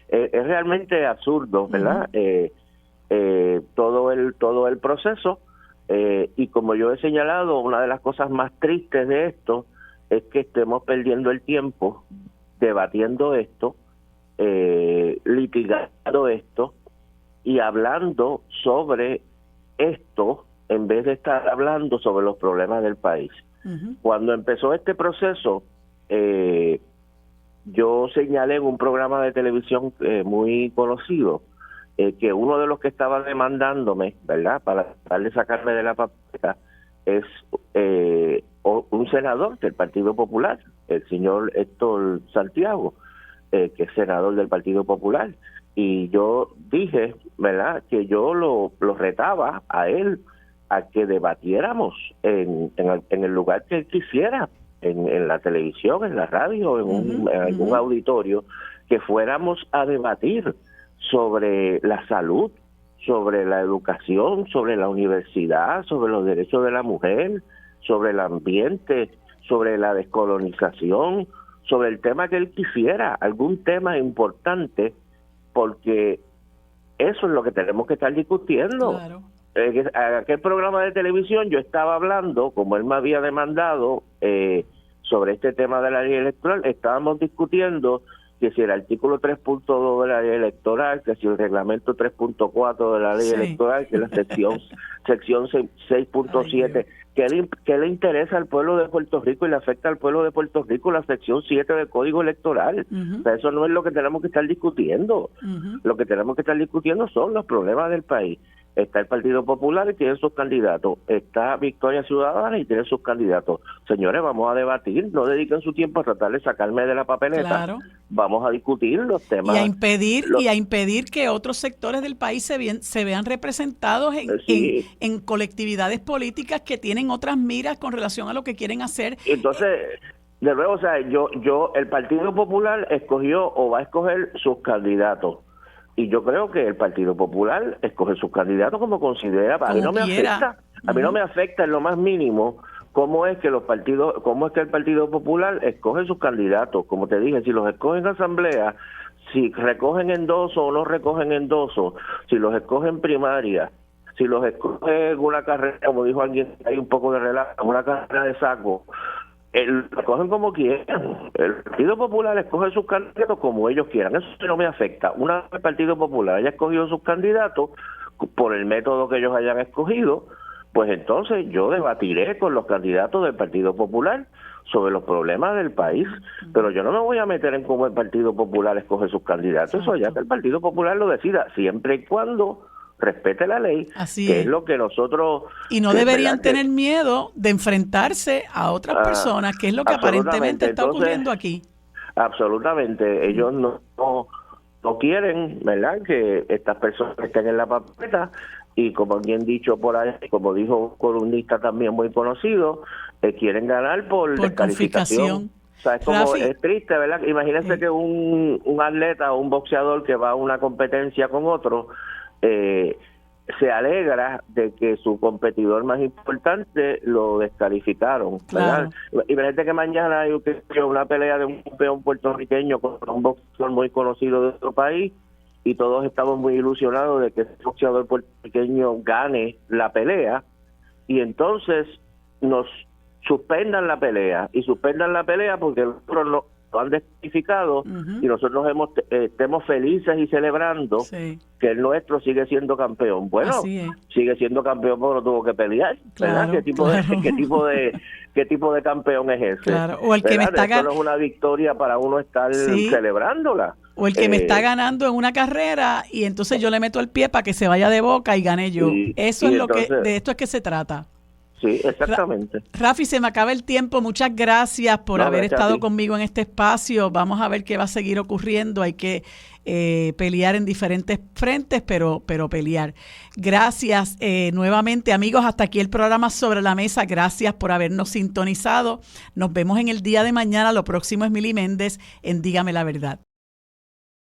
Es realmente absurdo, ¿verdad? Todo el proceso, y como yo he señalado, una de las cosas más tristes de esto es que estemos perdiendo el tiempo debatiendo esto, litigando esto y hablando sobre esto en vez de estar hablando sobre los problemas del país. Cuando empezó este proceso, yo señalé en un programa de televisión muy conocido que uno de los que estaba demandándome, ¿verdad?, para tratar de sacarme de la papeleta, es un senador del Partido Popular, el señor Héctor Santiago, que es senador del Partido Popular. Y yo dije, ¿verdad?, que yo lo retaba a él a que debatiéramos en el lugar que él quisiera, en la televisión, en la radio, en algún auditorio, que fuéramos a debatir sobre la salud, sobre la educación, sobre la universidad, sobre los derechos de la mujer, sobre el ambiente, sobre la descolonización, sobre el tema que él quisiera, algún tema importante, porque eso es lo que tenemos que estar discutiendo. Claro. En aquel programa de televisión yo estaba hablando, como él me había demandado, sobre este tema de la ley electoral. Estábamos discutiendo que si el artículo 3.2 de la ley electoral, que si el reglamento 3.4 de la ley electoral, que la sección 6.7, que le interesa al pueblo de Puerto Rico y le afecta al pueblo de Puerto Rico la sección 7 del Código Electoral. O sea, eso no es lo que tenemos que estar discutiendo. Lo que tenemos que estar discutiendo son los problemas del país. Está el Partido Popular y tiene sus candidatos. Está Victoria Ciudadana y tiene sus candidatos. Señores, vamos a debatir. No dediquen su tiempo a tratar de sacarme de la papeleta. Claro. Vamos a discutir los temas. Y a impedir que otros sectores del país se vean representados en colectividades políticas que tienen otras miras con relación a lo que quieren hacer. Entonces, de nuevo, o sea, el Partido Popular escogió o va a escoger sus candidatos. Y yo creo que el Partido Popular escoge sus candidatos como considera. A mí no me afecta. A mí no me afecta en lo más mínimo cómo es que el Partido Popular escoge sus candidatos. Como te dije, si los escogen en asamblea, si recogen endoso o no recogen endoso, si los escogen primaria, si los escogen una carrera, como dijo alguien, hay un poco de relajo, una carrera de saco. Lo cogen como quieran. El Partido Popular escoge sus candidatos como ellos quieran. Eso no me afecta. Una vez el Partido Popular haya escogido sus candidatos por el método que ellos hayan escogido, pues entonces yo debatiré con los candidatos del Partido Popular sobre los problemas del país, pero yo no me voy a meter en cómo el Partido Popular escoge sus candidatos. Eso ya que el Partido Popular lo decida, siempre y cuando respete la ley, Así que es lo que nosotros... Y no deberían tener miedo de enfrentarse a otras personas, que es lo que aparentemente está ocurriendo aquí. Absolutamente. Ellos no quieren, ¿verdad?, que estas personas estén en la papeleta, y como bien dicho por ahí, como dijo un columnista también muy conocido, quieren ganar por descalificación. O sea, es triste, ¿verdad? Imagínense que un atleta o un boxeador que va a una competencia con otro se alegra de que su competidor más importante lo descalificaron, ¿verdad? Claro. Imagínate que mañana hay una pelea de un campeón puertorriqueño contra un boxeador muy conocido de otro país, y todos estamos muy ilusionados de que ese boxeador puertorriqueño gane la pelea, y entonces nos suspendan la pelea porque nosotros no lo han descalificado, y nosotros estemos felices y celebrando que el nuestro sigue siendo campeón. Bueno, sigue siendo campeón porque no tuvo que pelear, ¿verdad? Claro, ¿Qué tipo de campeón es ese? Claro. O el que me está ganando. No es una victoria para uno estar celebrándola. O el que me está ganando en una carrera y entonces yo le meto el pie para que se vaya de boca y gane yo. Eso es de esto es que se trata. Sí, exactamente. Rafi, se me acaba el tiempo. Muchas gracias por haber estado conmigo en este espacio. Vamos a ver qué va a seguir ocurriendo. Hay que pelear en diferentes frentes, pero pelear. Gracias nuevamente, amigos. Hasta aquí el programa Sobre la Mesa. Gracias por habernos sintonizado. Nos vemos en el día de mañana. Lo próximo es Mili Méndez en Dígame la Verdad.